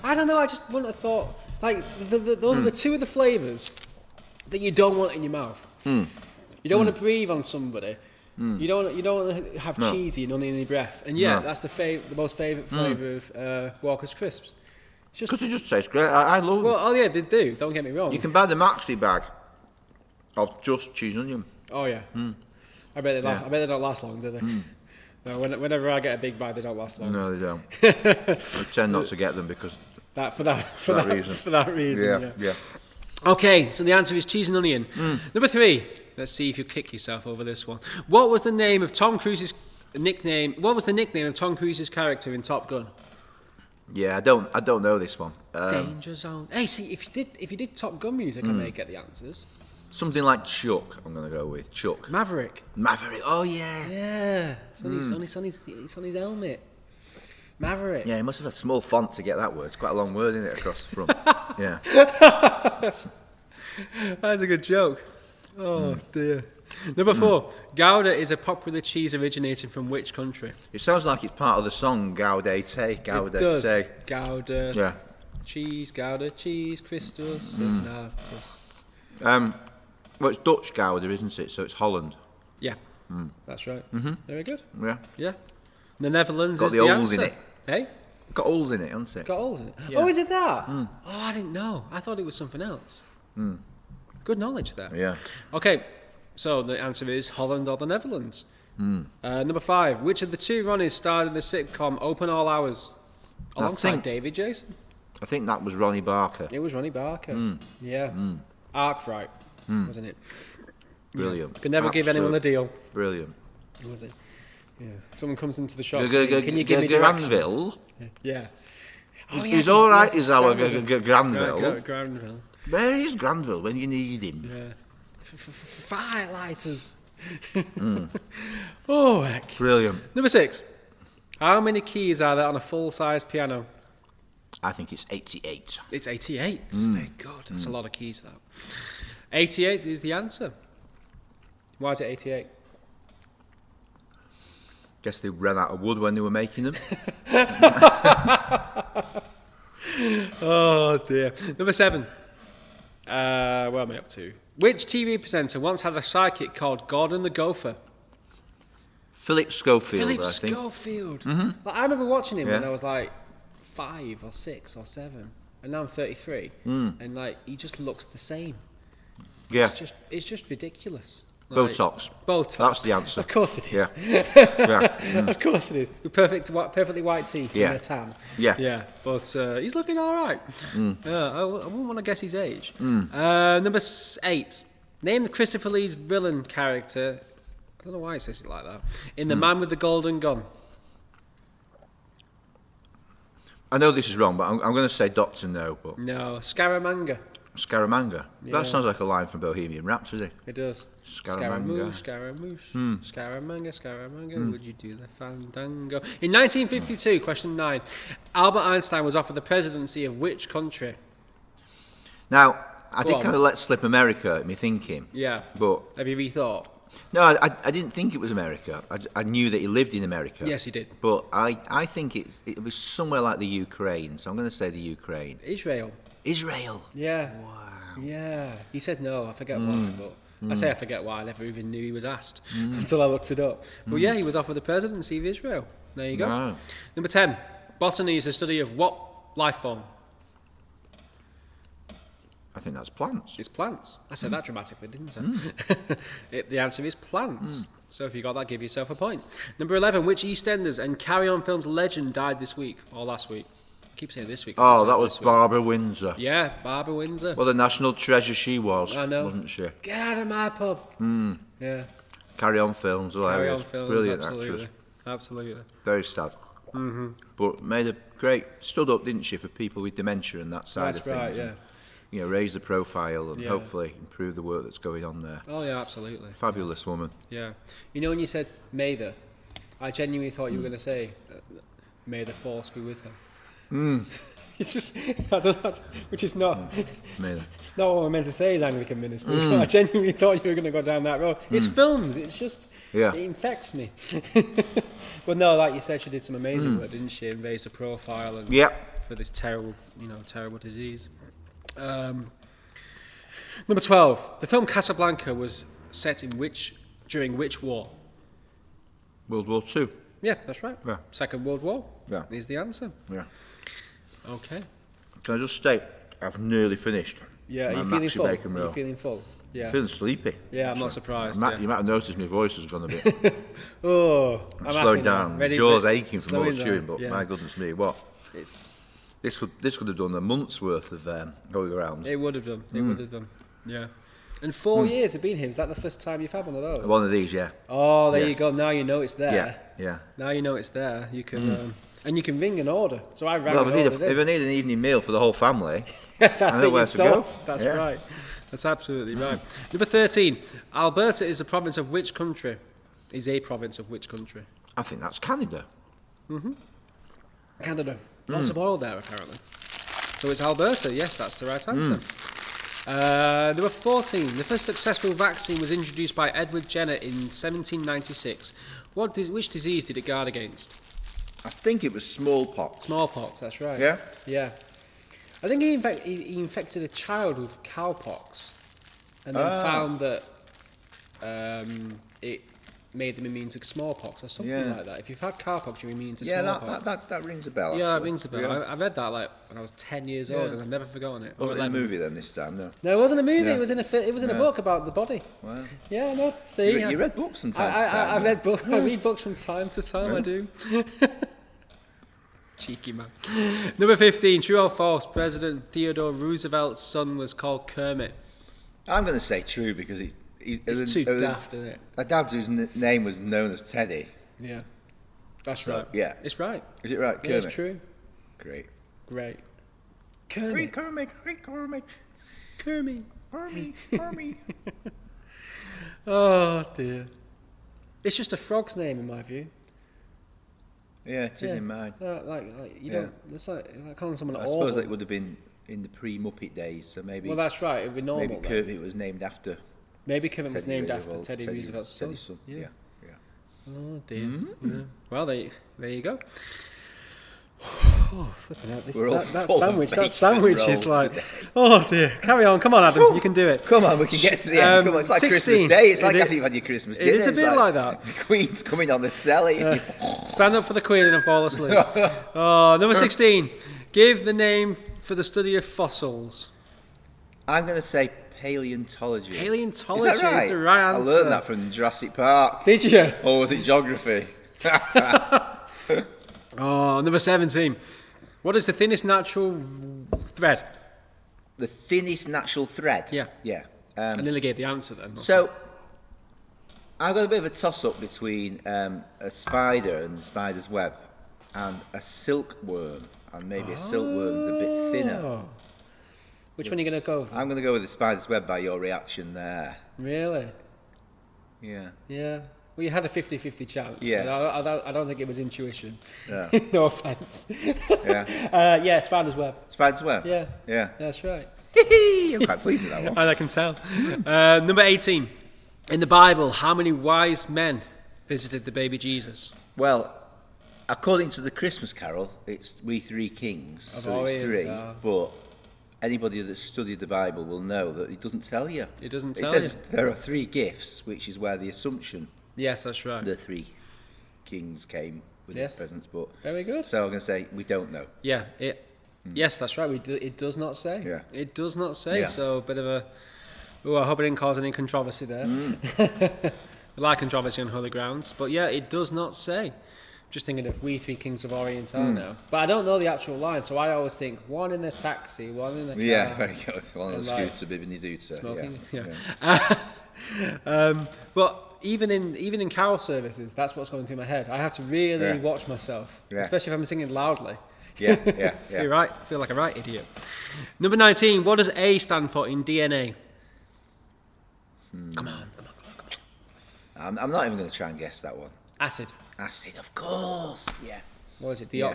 I don't know, I just wouldn't have thought, like, those are the 2 of the flavours that you don't want in your mouth. You don't want to breathe on somebody You don't want to have No. cheesy and onion in your breath. And yeah, No. that's the most favourite flavour of Walker's crisps. It's just Because it just tastes great. I love them. well, oh yeah, they do. Don't get me wrong. You can buy the maxi bag of just cheese and onion. Oh yeah. I bet they don't last long, do they? No, whenever I get a big bag, they don't last long. No, they don't. I tend not to get them because For that reason. yeah. Okay, so the answer is cheese and onion. Number 3. Let's see if you kick yourself over this one. What was the name of Tom Cruise's nickname? What was the nickname of Tom Cruise's character in Top Gun? Yeah, I don't know this one. Danger Zone. Hey, see, if you did Top Gun music, I may get the answers. Something like Chuck. I'm going to go with Chuck. Maverick. Maverick. Oh yeah. Yeah, it's on his helmet. Maverick. Yeah, he must have had small font to get that word. It's quite a long word, isn't it, across the front? Yeah. That's a good joke. Oh dear. Number 4. Gouda is a popular cheese originating from which country? It sounds like it's part of the song Gaudete. It does. Gaudete. Gouda. Yeah. Cheese. Gouda. Cheese. Christus. Natus. Well, it's Dutch Gouda, isn't it? So it's Holland. Yeah. That's right. Very good. Yeah. Yeah. The Netherlands Got is the the holes answer. in it. Hey? Got holes in it, hasn't it? Got holes in it. Yeah. Oh, is it that? Oh, I didn't know. I thought it was something else. Good knowledge there. Yeah. Okay, so the answer is Holland or the Netherlands. Number 5. Which of the 2 Ronnies starred in the sitcom Open All Hours? Alongside David Jason. I think that was Ronnie Barker. It was Ronnie Barker. Yeah. Arkwright, wasn't it? Brilliant. Could never give anyone a deal. Brilliant. Was it? Yeah. Someone comes into the shop saying, can you give me directions? Granville? Yeah. He's all right, is our Granville. Granville. Where is Granville when you need him? Yeah. Firelighters. Oh, heck. Brilliant. Number 6. How many keys are there on a full-size piano? I think it's 88. It's 88. Very good. That's a lot of keys, though. 88 is the answer. Why is it 88? Guess they ran out of wood when they were making them. Oh, dear. Number 7. Where am I up to? Which TV presenter once had a sidekick called Gordon the Gopher? Philip Schofield, Philip I think. Schofield. Like, I remember watching him when Yeah. I was like 5 or 6 or 7, and now I'm 33, and like he just looks the same. Yeah. It's just ridiculous. Like, Botox. Botox. That's the answer. Of course it is. Yeah. Of course it is. With perfectly white teeth Yeah. and a tan. Yeah. Yeah. But he's looking all right. I wouldn't want to guess his age. Number 8. Name the Christopher Lee's villain character. I don't know why it says it like that. In The Man with the Golden Gun. I know this is wrong, but I'm going to say Dr. No, but No, Scaramanga. Scaramanga. Yeah. That sounds like a line from Bohemian Rhapsody. It does. Scaramanga. Scaramouche. Scaramanga. Would you do the fandango? In 1952, question 9, Albert Einstein was offered the presidency of which country? Now, I Go did on. kind of let slip America at me thinking. Yeah. But, Have you rethought? no, I didn't think it was America. I knew that he lived in America. Yes, he did. But I think it was somewhere like the Ukraine, so I'm going to say the Ukraine. Israel. Israel. Yeah. Wow. Yeah. He said no. I forget why, but I say I forget why. I never even knew he was asked until I looked it up. But yeah, he was offered the presidency of Israel. There you go. Wow. Number 10. Botany is the study of what life form? I think that's plants. It's plants. I said that dramatically, didn't I? The answer is plants. So if you got that, give yourself a point. Number 11. Which EastEnders and Carry On Films legend died this week or last week? I keep saying this week. 'cause Oh, it that says was this week. Barbara Windsor. Yeah, Barbara Windsor. Well, the national treasure she was, I know. wasn't she? Get out of my pub. Yeah. Carry On Films, Carry hilarious. On Films. Brilliant Absolutely. actress. Absolutely. Very sad. But made a great, stood up, didn't she, for people with dementia and that side That's of things. right, yeah. And, you know, raise the profile and Yeah. hopefully improve the work that's going on there. Oh, yeah, absolutely. Fabulous woman. Yeah. You know when you said Mather, I genuinely thought you were going to say, may the force be with her. It's just, I don't know, which is not, Made her. not what I meant to say as Anglican ministers. I genuinely thought you were going to go down that road. It's films, it's just, Yeah. it infects me. But no, like you said, she did some amazing work, didn't she? And raised the profile and Yep. for this terrible, terrible disease. Number 12. The film Casablanca was set during which war? World War Two. Yeah, that's right. Yeah. Second World War. Yeah. Is the answer. Yeah. Okay. Can I just state, I've nearly finished. Yeah, are my you feeling maxi full? bacon Are you roll. feeling full? Yeah. Feeling sleepy. Yeah, I'm not actually. surprised. You might have noticed my voice has gone a bit. Oh, I'm slowing happy now. down. Ready, Jaw's ready- aching from all the slowing chewing, down. but Yeah. my goodness me, what? It's, This could have done a month's worth of going around. it would have done. It would have done. Yeah. And 4 years of being here. Is that the first time you've had one of those? One of these, yeah. Oh, there Yeah. you go. Now you know it's there. Yeah, yeah. Now you know it's there. You can and you can ring an order. So I rang Well, an order. if I need an evening meal for the whole family, That's I know it. where You to go. sort. That's Yeah. right. That's absolutely right. Number 13. Alberta is a province of which country? Is a province of which country? I think that's Canada. Canada. Lots of oil there, apparently. So it's Alberta. Yes, that's the right answer. Number 14. The first successful vaccine was introduced by Edward Jenner in 1796. Which disease did it guard against? I think it was smallpox. Smallpox, that's right. Yeah? Yeah. I think he infected a child with cowpox and then found that it made them immune to smallpox or something Yeah. like that. If you've had cowpox, you're immune to Yeah, smallpox. that rings a bell. Yeah, it actually. rings a bell. Yeah. I read that like when I was 10 years old, Yeah. and I've never forgotten it. Wasn't Or it a 11. movie then this time? No. No, it wasn't a movie. Yeah. It was in a book about the body. Wow. Yeah, no. See, You read books from time to time. I then? read books. I read books from time to time. Yeah. I do. Cheeky man. Number 15. True or false? President Theodore Roosevelt's son was called Kermit. I'm going to say true because It's too daft, isn't it? A dad whose name was known as Teddy. Yeah, that's So, right. yeah. It's right. Is it right? Yeah, Kermit? it's true. Great. Great. Hey, Kermit. Kermit. Hey, Kermit. Kermit. Kermit. Kermit. Oh dear. It's just a frog's name in my view. Yeah, it is in mine. Like you Yeah. don't. It's like calling someone I Orville. suppose that would have been in the pre-Muppet days, so maybe Well, that's right. It'd be normal. maybe then. Kermit was named after Maybe Kermit was Teddy named after Roosevelt. Teddy Roosevelt's son. Teddy's son. Yeah. Yeah. Oh dear. Yeah. Well, there you go. Oh, flipping out. We're all That full of sandwich. That bacon sandwich is rolls like. today. Oh dear. Carry on. Come on, Adam. You can do it. Come on, we can get to the end. Come on, it's like 16. Christmas Day. It's like It after is- you've had your Christmas it dinner. is a it's bit like that. The Queen's coming on the telly. Stand up for the Queen and fall asleep. Oh, number 16. Give the name for the study of fossils. I'm going to say paleontology. Paleontology Is that right? is the right I answer. learned that from Jurassic Park. Did you? Or was it geography? Oh, number 17. What is the thinnest natural thread? The thinnest natural thread. Yeah. Yeah. I nearly gave the answer then. So, I've got a bit of a toss-up between a spider and the spider's web and a silkworm. And maybe a silkworm's a bit thinner. Oh. Which one are you going to go for? I'm going to go with the spider's web by your reaction there. Really? Yeah. Yeah. Well, you had a 50-50 chance. Yeah. I don't think it was intuition. Yeah. No offence. Yeah. Yeah, spider's web. Spider's web? Yeah. Yeah. That's right. I'm quite pleased with that one. I can tell. Number 18. In the Bible, how many wise men visited the baby Jesus? Well, according to the Christmas Carol, it's we three kings, Of so it's Orient, three. But anybody that's studied the Bible will know that it doesn't tell you. It doesn't It tell says you. there are three gifts, which is where the assumption Yes, that's right. the three kings came with Yes. their presents. But Very good. so I'm going to say we don't know. Yeah, yes, that's right. It does not say. Yeah. It does not say. Yeah. So a bit of a. Oh, I hope it didn't cause any controversy there. We like controversy on holy grounds, but yeah, it does not say. Just thinking of we three kings of Orient are now, but I don't know the actual line, so I always think one in the taxi, one in the car. Yeah, very good. One on And the like scooter, Bibbini Zooter. smoking. Yeah. But even in carol services, that's what's going through my head. I have to really Yeah. watch myself, Yeah. especially if I'm singing loudly. Yeah, yeah, yeah. You're right. Feel like a right idiot. Number 19. What does A stand for in DNA? Come on. I'm not even going to try and guess that one. Acid. Acid, of course. Yeah. What is it? Yeah.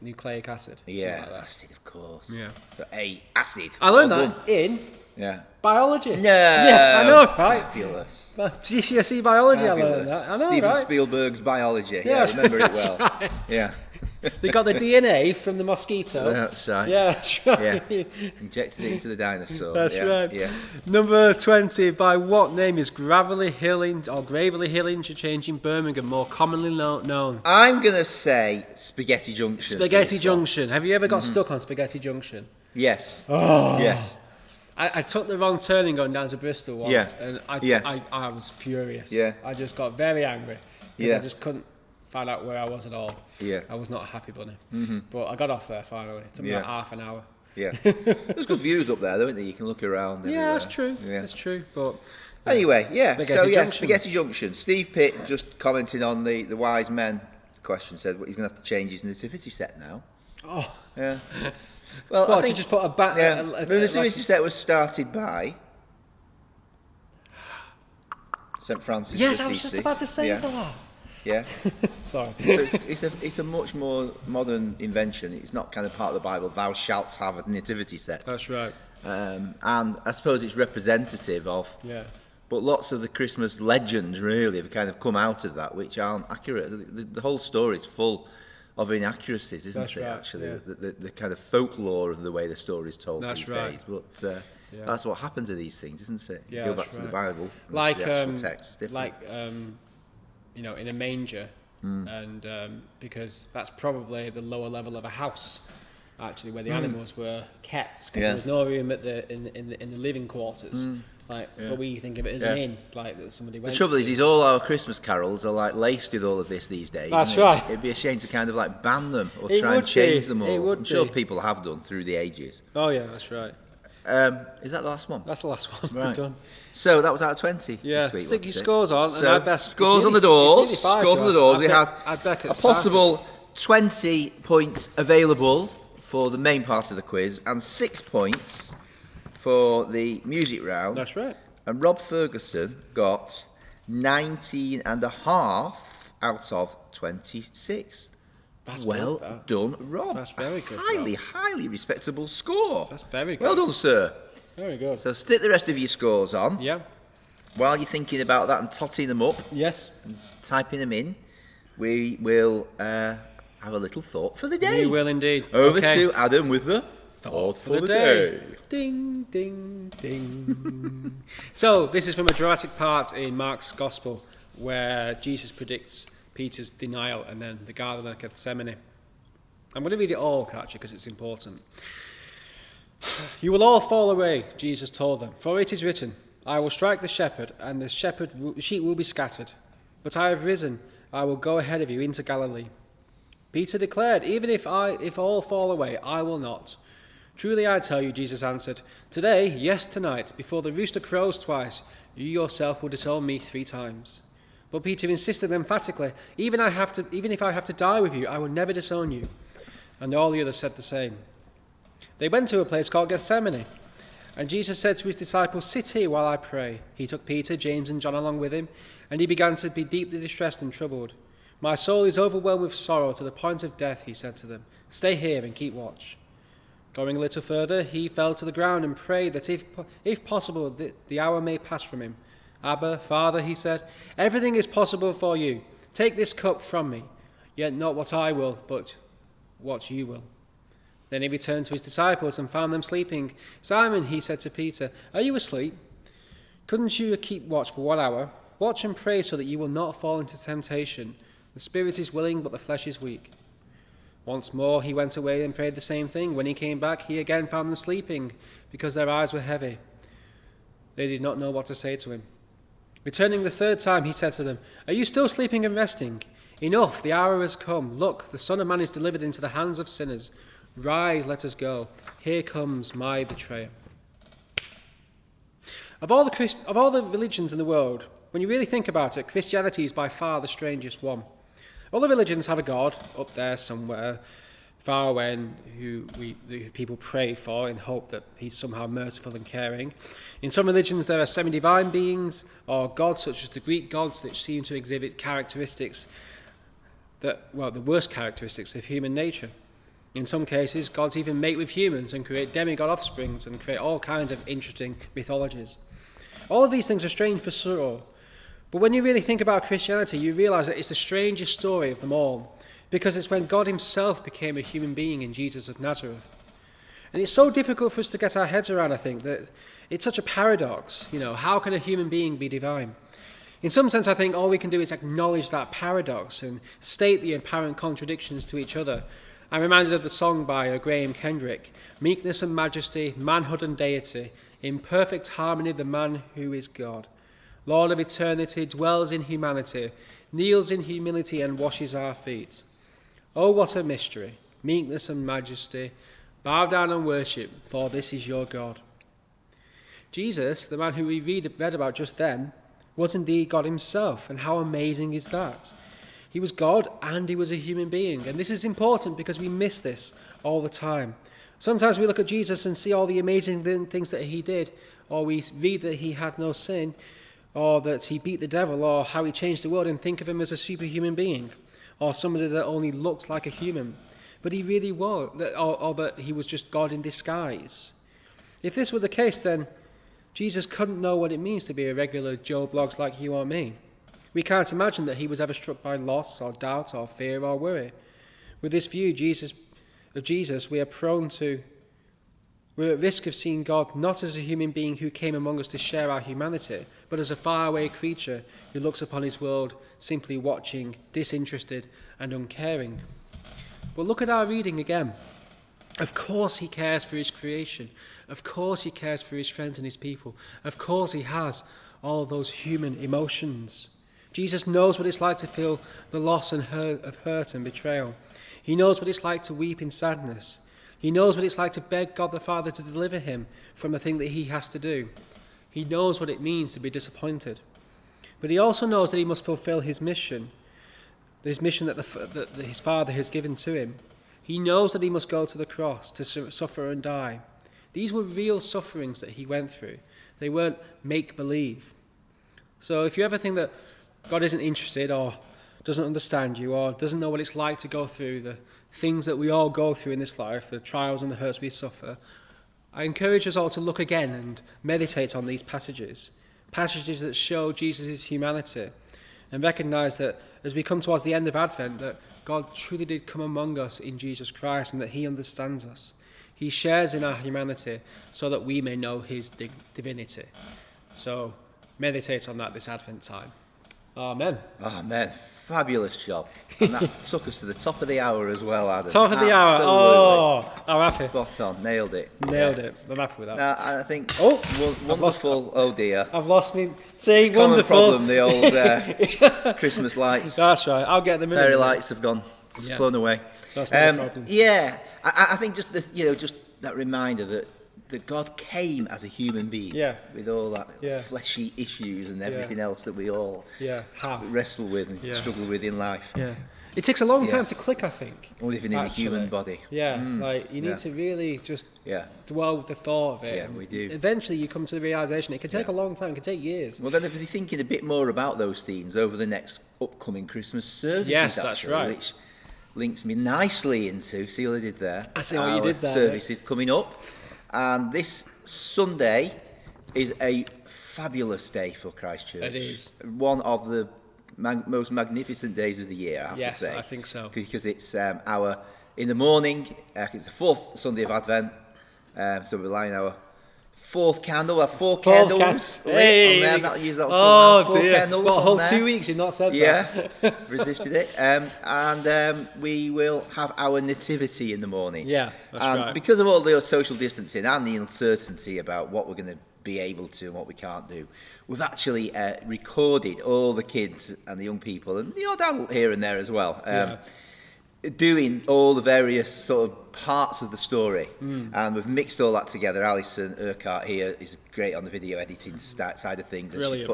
Nucleic acid. Something Yeah, like that. acid, of course. Yeah. So A, acid. I learned Well that done. in Yeah. biology. No. Yeah, I know, right? Fabulous. GCSE biology, I Fabulous. learned that. I know, Steven right? Spielberg's biology. Yeah, Yeah, I remember it that's well. right. Yeah. They got the DNA from the mosquito. That's right. Yeah, that's right. Yeah. Injected it into the dinosaur. That's right. Yeah. Number 20. By what name is Gravelly Hill or Gravelly Hill interchange in Birmingham more commonly known? I'm going to say Spaghetti Junction. Spaghetti Junction. Have you ever got stuck on Spaghetti Junction? Yes. Oh. Yes. I took the wrong turning going down to Bristol once, Yeah. and I was furious. Yeah. I just got very angry because Yeah. I just couldn't find out where I was at all. Yeah. I was not a happy bunny. But I got off there finally. It took me Yeah. about half an hour. Yeah. There's good views up there, though, isn't there? You can look around. Yeah, everywhere. that's true. Yeah. That's true. But Anyway, yeah. Spaghetti Junction. Spaghetti Junction. Steve Pitt just commenting on the wise men question said he's going to have to change his nativity set now. oh, Yeah. Well, what, I think to just put a bat? yeah. The nativity set was started by St Francis. Yes, I of was just Assisi. about to say Yeah. that. Yeah. Sorry. So it's a much more modern invention. It's not kind of part of the Bible. Thou shalt have a nativity set. That's right. And I suppose it's representative of. Yeah. But lots of the Christmas legends really have kind of come out of that, which aren't accurate. The whole story is full of inaccuracies, isn't That's it? right, Actually, yeah. the kind of folklore of the way the story is told That's these right. days. But that's what happens to these things, isn't it? Yeah, You go that's back to the right. Bible, Like the actual text is different. like in a manger, and because that's probably the lower level of a house, actually, where the animals were kept, because Yeah. there was no room at in the living quarters. But we think of it as an Yeah. inn, like that somebody went The trouble to. is all our Christmas carols are like laced with all of this these days. That's isn't it? right. It'd be a shame to kind of like ban them or It try would and change be. them all. It would I'm sure be. people have done through the ages. Oh yeah, that's right. Is that the last one? That's the last one we've Right. done. So that was out of 20 Yeah, this week, stick wasn't your it? scores on, So and I best scores on the it's doors. nearly five Scores to on the us. doors. We I'd had bet it a started. possible 20 points available for the main part of the quiz and 6 points for the music round. That's right. And Rob Ferguson got 19 and a half out of 26. That's Well good, that. done, Rob. That's very good, Highly respectable score. That's very good. Well done, sir. Very good. So stick the rest of your scores on. Yeah. While you're thinking about that and totting them up, Yes. typing them in, we will have a little thought for the day. We will indeed. Over Okay. to Adam with the thought for the day. Ding, ding, ding. So, this is from a dramatic part in Mark's Gospel where Jesus predicts Peter's denial and then the Garden of Gethsemane. I'm going to read it all, actually, because it's important. You will all fall away, Jesus told them, for it is written, I will strike the shepherd, and the sheep will be scattered. But I have risen, I will go ahead of you into Galilee. Peter declared, even if all fall away, I will not. Truly I tell you, Jesus answered, today, yes, tonight, before the rooster crows twice, you yourself will disown me 3 times. But Peter insisted emphatically, even if I have to die with you, I will never disown you. And all the others said the same. They went to a place called Gethsemane, and Jesus said to his disciples, sit here while I pray. He took Peter, James and John along with him, and he began to be deeply distressed and troubled. My soul is overwhelmed with sorrow to the point of death, he said to them. Stay here and keep watch. Going a little further, he fell to the ground and prayed that if possible, the hour may pass from him. Abba, Father, he said, everything is possible for you. Take this cup from me, yet not what I will, but what you will. Then he returned to his disciples and found them sleeping. Simon, he said to Peter, are you asleep? Couldn't you keep watch for 1 hour? Watch and pray so that you will not fall into temptation. The spirit is willing, but the flesh is weak. Once more he went away and prayed the same thing. When he came back, he again found them sleeping, because their eyes were heavy. They did not know what to say to him. Returning the 3rd time, he said to them, are you still sleeping and resting? Enough, the hour has come. Look, the Son of Man is delivered into the hands of sinners. Rise, let us go. Here comes my betrayer. Of all the religions in the world, when you really think about it, Christianity is by far the strangest one. All the religions have a God up there somewhere, far away, and who people pray for in hope that he's somehow merciful and caring. In some religions there are semi-divine beings, or gods such as the Greek gods that seem to exhibit characteristics the worst characteristics of human nature. In some cases, gods even mate with humans and create demigod offsprings and create all kinds of interesting mythologies. All of these things are strange for sure, but when you really think about Christianity, you realise that it's the strangest story of them all. because it's when God himself became a human being in Jesus of Nazareth. And it's so difficult for us to get our heads around, I think, that it's such a paradox. How can a human being be divine? In some sense, I think all we can do is acknowledge that paradox and state the apparent contradictions to each other. I'm reminded of the song by Graham Kendrick, "Meekness and majesty, manhood and deity, in perfect harmony the man who is God. Lord of eternity, dwells in humanity, kneels in humility and washes our feet. Oh, what a mystery, meekness and majesty, bow down and worship, for this is your God." Jesus, the man who we read about just then, was indeed God himself, and how amazing is that? He was God and he was a human being, and this is important because we miss this all the time. Sometimes we look at Jesus and see all the amazing things that he did, or we read that he had no sin, or that he beat the devil, or how he changed the world, and think of him as a superhuman being, or somebody that only looks like a human. But he really was, or that he was just God in disguise. If this were the case, then Jesus couldn't know what it means to be a regular Joe Bloggs like you or me. We can't imagine that he was ever struck by loss or doubt or fear or worry. With this view of Jesus, we're at risk of seeing God not as a human being who came among us to share our humanity, but as a faraway creature who looks upon his world simply watching, disinterested and uncaring. But look at our reading again. Of course he cares for his creation. Of course he cares for his friends and his people. Of course he has all those human emotions. Jesus knows what it's like to feel the loss and hurt and betrayal. He knows what it's like to weep in sadness. He knows what it's like to beg God the Father to deliver him from the thing that he has to do. He knows what it means to be disappointed. But he also knows that he must fulfill his mission that his Father has given to him. He knows that he must go to the cross to suffer and die. These were real sufferings that he went through. They weren't make-believe. So if you ever think that God isn't interested or doesn't understand you or doesn't know what it's like to go through the things that we all go through in this life, the trials and the hurts we suffer, I encourage us all to look again and meditate on these passages that show Jesus' humanity, and recognise that as we come towards the end of Advent, that God truly did come among us in Jesus Christ and that he understands us. He shares in our humanity so that we may know his divinity. So meditate on that this Advent time. Amen. Amen. Fabulous job. And that took us to the top of the hour as well, Adam. Top of the hour. Oh, I'm happy. Spot on. Nailed it. Nailed it. I'm happy with that. Now, I think wonderful. Oh dear. I've lost me. See, Common wonderful. problem, the old Christmas lights. That's right. I'll get them in. Fairy lights have gone, flown away. That's not a problem. Yeah, I think just just that reminder that God came as a human being, with all that fleshy issues and everything else that we all wrestle with and struggle with in life. Yeah, it takes a long time to click, I think. Living in a human body. Yeah, like you need to really just dwell with the thought of it. Yeah, we do. Eventually, you come to the realization it can take a long time. It can take years. We're going to be thinking a bit more about those themes over the next upcoming Christmas services. Yes, that's right. Which links me nicely into. See what I did there? I see what you did there. Services coming up. And this Sunday is a fabulous day for Christ Church. It is. One of the most magnificent days of the year, I have to say. Yes, I think so. Because it's in the morning, it's the fourth Sunday of Advent, so we're lighting our fourth candle. We have four candles lit on there. I've not used that one for four candles. What, a whole 2 weeks you've not said that? Yeah, resisted it. And we will have our nativity in the morning. Yeah, that's right. Because of all the social distancing and the uncertainty about what we're going to be able to and what we can't do, we've actually recorded all the kids and the young people and the odd adult here and there as well. Doing all the various sort of parts of the story, and we've mixed all that together. Alison Urquhart here is great on the video editing side of things, and she's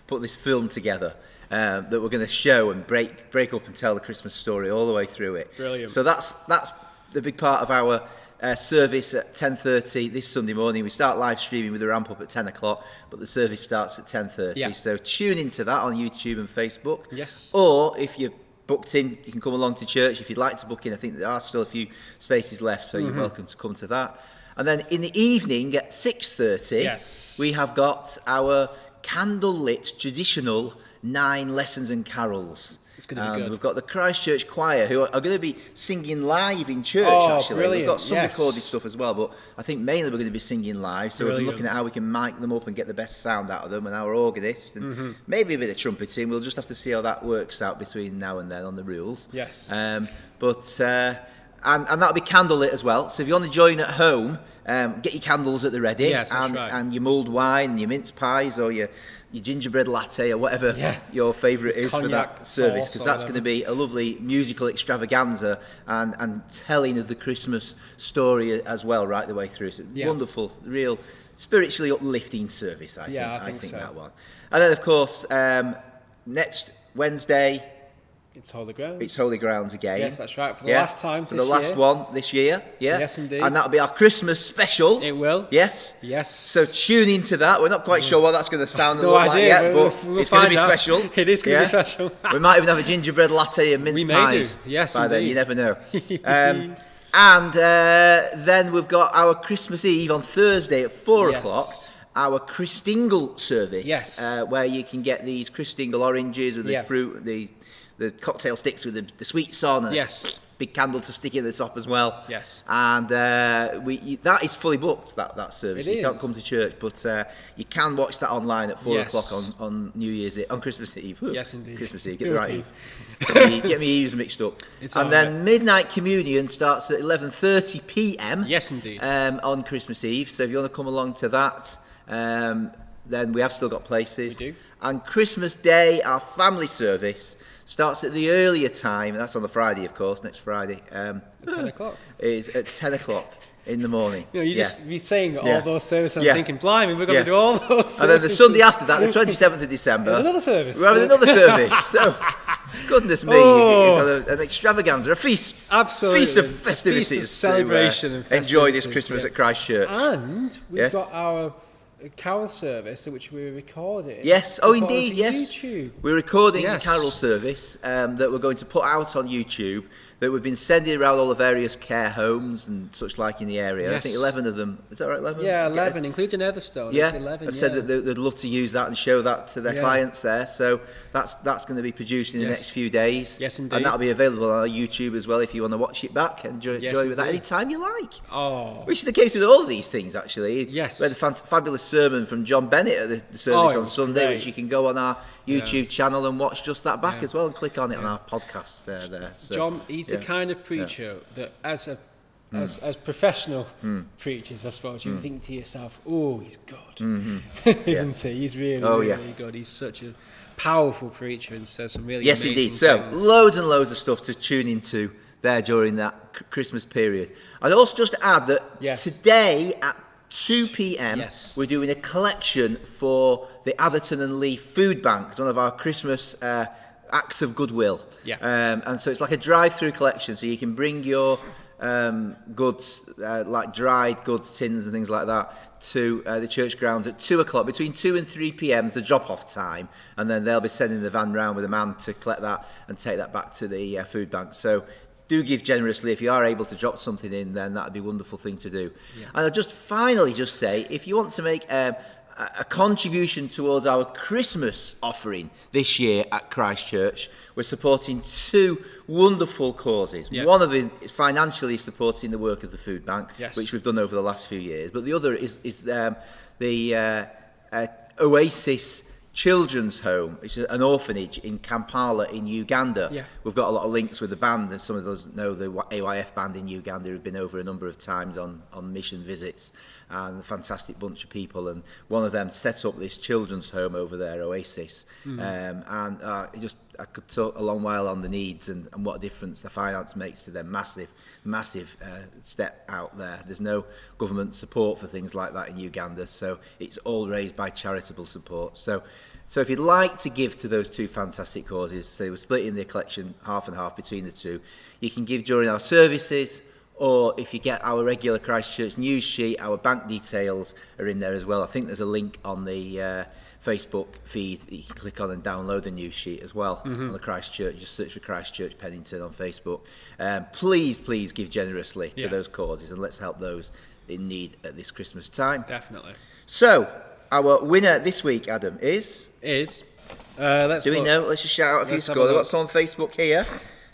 put this film together that we're going to show and break up and tell the Christmas story all the way through it. Brilliant. So that's the big part of our service at 10:30 this Sunday morning. We start live streaming with the ramp up at 10 o'clock, but the service starts at 10:30. Yeah. So tune into that on YouTube and Facebook. Yes. Or if you're booked in, you can come along to church. If you'd like to book in, I think there are still a few spaces left, so you're welcome to come to that. And then in the evening at 6:30, we have got our candlelit traditional 9 lessons and carols. It's going to be And good. we've got the Christ Church Choir who are going to be singing live in church, Oh, actually. brilliant. We've got some Yes. recorded stuff as well, but I think mainly we're going to be singing live. So we'll be Brilliant. looking at how we can mic them up and get the best sound out of them, and our organist, and maybe a bit of trumpeting. We'll just have to see how that works out between now and then on the rules. Yes. And that'll be candlelit as well. So if you want to join at home, get your candles at the ready. Yes, that's and, right. and your mulled wine, your mince pies, or your gingerbread latte, or whatever your favourite is for Cognac that service, sauce because or that's whatever. going to be a lovely musical extravaganza and telling of the Christmas story as well, right the way through. It's a wonderful, real, spiritually uplifting service, I think so. that one. And then, of course, next Wednesday, It's Holy Ground. it's Holy Grounds again. Yes, that's right. For the last time For this the last year. one this year. Yeah. Yes, indeed. And that'll be our Christmas special. It will. Yes. Yes. So tune into that. We're not quite sure what that's going to sound and No look like idea, yet, but but we'll it's going to find be out. special. It is going to be special. We might even have a gingerbread latte and mince We may pies. do. Yes, by then, indeed. you never know. And then we've got our Christmas Eve on Thursday at 4 Yes. o'clock. Our Christingle service, Yes. where you can get these Christingle oranges with the fruit, the cocktail sticks with the sweets on, and Yes. big candle to stick in the top as well. Yes. And that is fully booked, that service. It You can't is. come to church, but you can watch that online at 4 Yes. o'clock on New Year's Eve, on Christmas Eve. Yes, indeed. Christmas Eve, get the Good right Eve. Eve. Get me Eves mixed up. It's and all then right. midnight communion starts at 11:30 p.m. Yes, indeed. On Christmas Eve. So if you want to come along to that, then we have still got places. We do. And Christmas Day, our family service starts at the earlier time. That's on the Friday, of course, next Friday. At 10 o'clock. Is at 10 o'clock in the morning. You know, you just be saying all Yeah. those services and Yeah. thinking, blimey, we're going Yeah. to do all those services. And then the Sunday after that, the 27th of December, There's another service. we're having another service. So, goodness me, Oh. you've got an extravaganza, a feast. Absolutely. Feast of A feast of festivities. celebration and enjoy this festivities, Christmas yeah. at Christ Church. And we've Yes. got our carol service, which we're recording. Yes, to oh put indeed, onto yes. YouTube. We're recording Yes. a carol service that we're going to put out on YouTube, that we've been sending around all the various care homes and such like in the area. I Yes. think 11 of them, is that right, 11? Yeah, 11, including Etherstone. Yeah, It's 11, I've said yeah. that they'd love to use that and show that to their Yeah. clients there. So that's going to be produced in the Yes. next few days. Yes, indeed. And that'll be available on our YouTube as well if you want to watch it back and enjoy Yes, it with that indeed. any time you like. Oh, Which is the case with all of these things, actually. Yes. We had a fabulous sermon from John Bennett at the service it on was Sunday, great. which you can go on our YouTube channel and watch just that back Yeah. as well, and click on it on our podcast there. So, John, he's the yeah. kind of preacher that as professional preachers, I suppose, you think to yourself, oh, he's good, isn't he? He's really, Oh, really yeah. good. He's such a powerful preacher and says some really Yes, amazing indeed. So, things. loads and loads of stuff to tune into there during that Christmas period. I'd also just add that Yes. today at 2 p.m. Yes. we're doing a collection for the Atherton and Lee Food Bank. It's one of our Christmas acts of goodwill. Yeah. And so it's like a drive-through collection, so you can bring your goods, like dried goods, tins and things like that, to the church grounds at 2 o'clock. Between 2 and 3 p.m. is the drop-off time, and then they'll be sending the van round with a man to collect that and take that back to the food bank. So do give generously. If you are able to drop something in, then that would be a wonderful thing to do. Yeah. And I'll just finally just say, if you want to make a contribution towards our Christmas offering this year at Christ Church, we're supporting two wonderful causes. Yeah. One of it is financially supporting the work of the food bank, Yes. which we've done over the last few years, but the other is the Oasis Children's Home, which is an orphanage in Kampala in Uganda. Yeah. We've got a lot of links with the band, and some of us know the AYF band in Uganda who've been over a number of times on mission visits, and a fantastic bunch of people, and one of them set up this children's home over there, Oasis. I could talk a long while on the needs and what a difference the finance makes to them. Massive step out there. There's no government support for things like that in Uganda, so it's all raised by charitable support. So if you'd like to give to those two fantastic causes, say we're splitting the collection half and half between the two, you can give during our services, or if you get our regular Christ Church news sheet, our bank details are in there as well. I think there's a link on the Facebook feed that you can click on and download the news sheet as well on the Christ Church. Just search for Christ Church Pennington on Facebook. Please give generously to those causes, and let's help those in need at this Christmas time. Definitely. So, Our winner this week, Adam, is... Let's Do we look. know? Let's just shout out a few Let's have a scores. I've got look. some on Facebook here.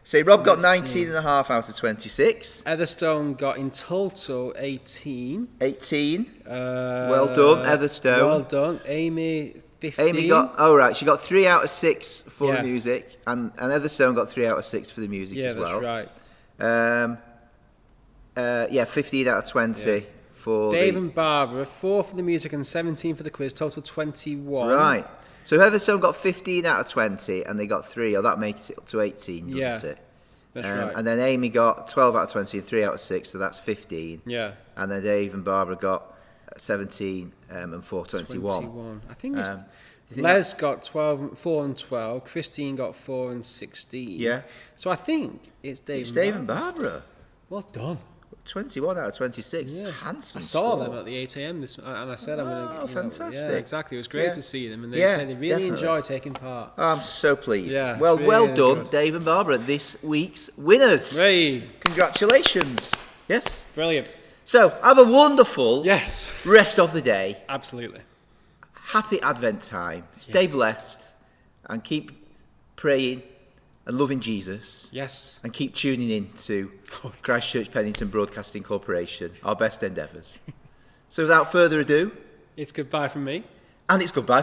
Say Rob got Let's 19.5 out of 26. Etherstone got in total 18. 18. Well done, Etherstone. Well done. Amy, 15. Amy got, she got 3 out of 6 for the music, and Etherstone got 3 out of 6 for the music as well. Yeah, that's right. 15 out of 20 for Dave and Barbara, 4 for the music and 17 for the quiz, total 21. Right. So Heatherstone got 15 out of 20, and they got 3, or that makes it up to 18, doesn't it? That's right. And then Amy got 12 out of 20 and 3 out of 6, so that's 15. Yeah. And then Dave and Barbara got 17 and 4, 21. I think it's... think Les got 4 and 12. Christine got 4 and 16. Yeah. So I think it's Dave It's and Dave Barbara. and Barbara. Well done. 21 out of 26. Yeah. Handsome I saw score. them at the 8 a.m. and I said I'm going to. Oh, fantastic. Yeah, exactly. It was great Yeah. to see them, and they Yeah, said they really definitely. enjoyed taking part. Oh, I'm so pleased. Yeah, well, it's well really done, good. Dave and Barbara, this week's winners. Hey, Congratulations. Yes. brilliant. So, have a wonderful Yes, rest of the day. absolutely. Happy Advent time. Stay Yes. blessed and keep praying and loving Jesus. Yes. And keep tuning in to Christ Church Pennington Broadcasting Corporation, our best endeavours. So without further ado, It's goodbye from me. and it's goodbye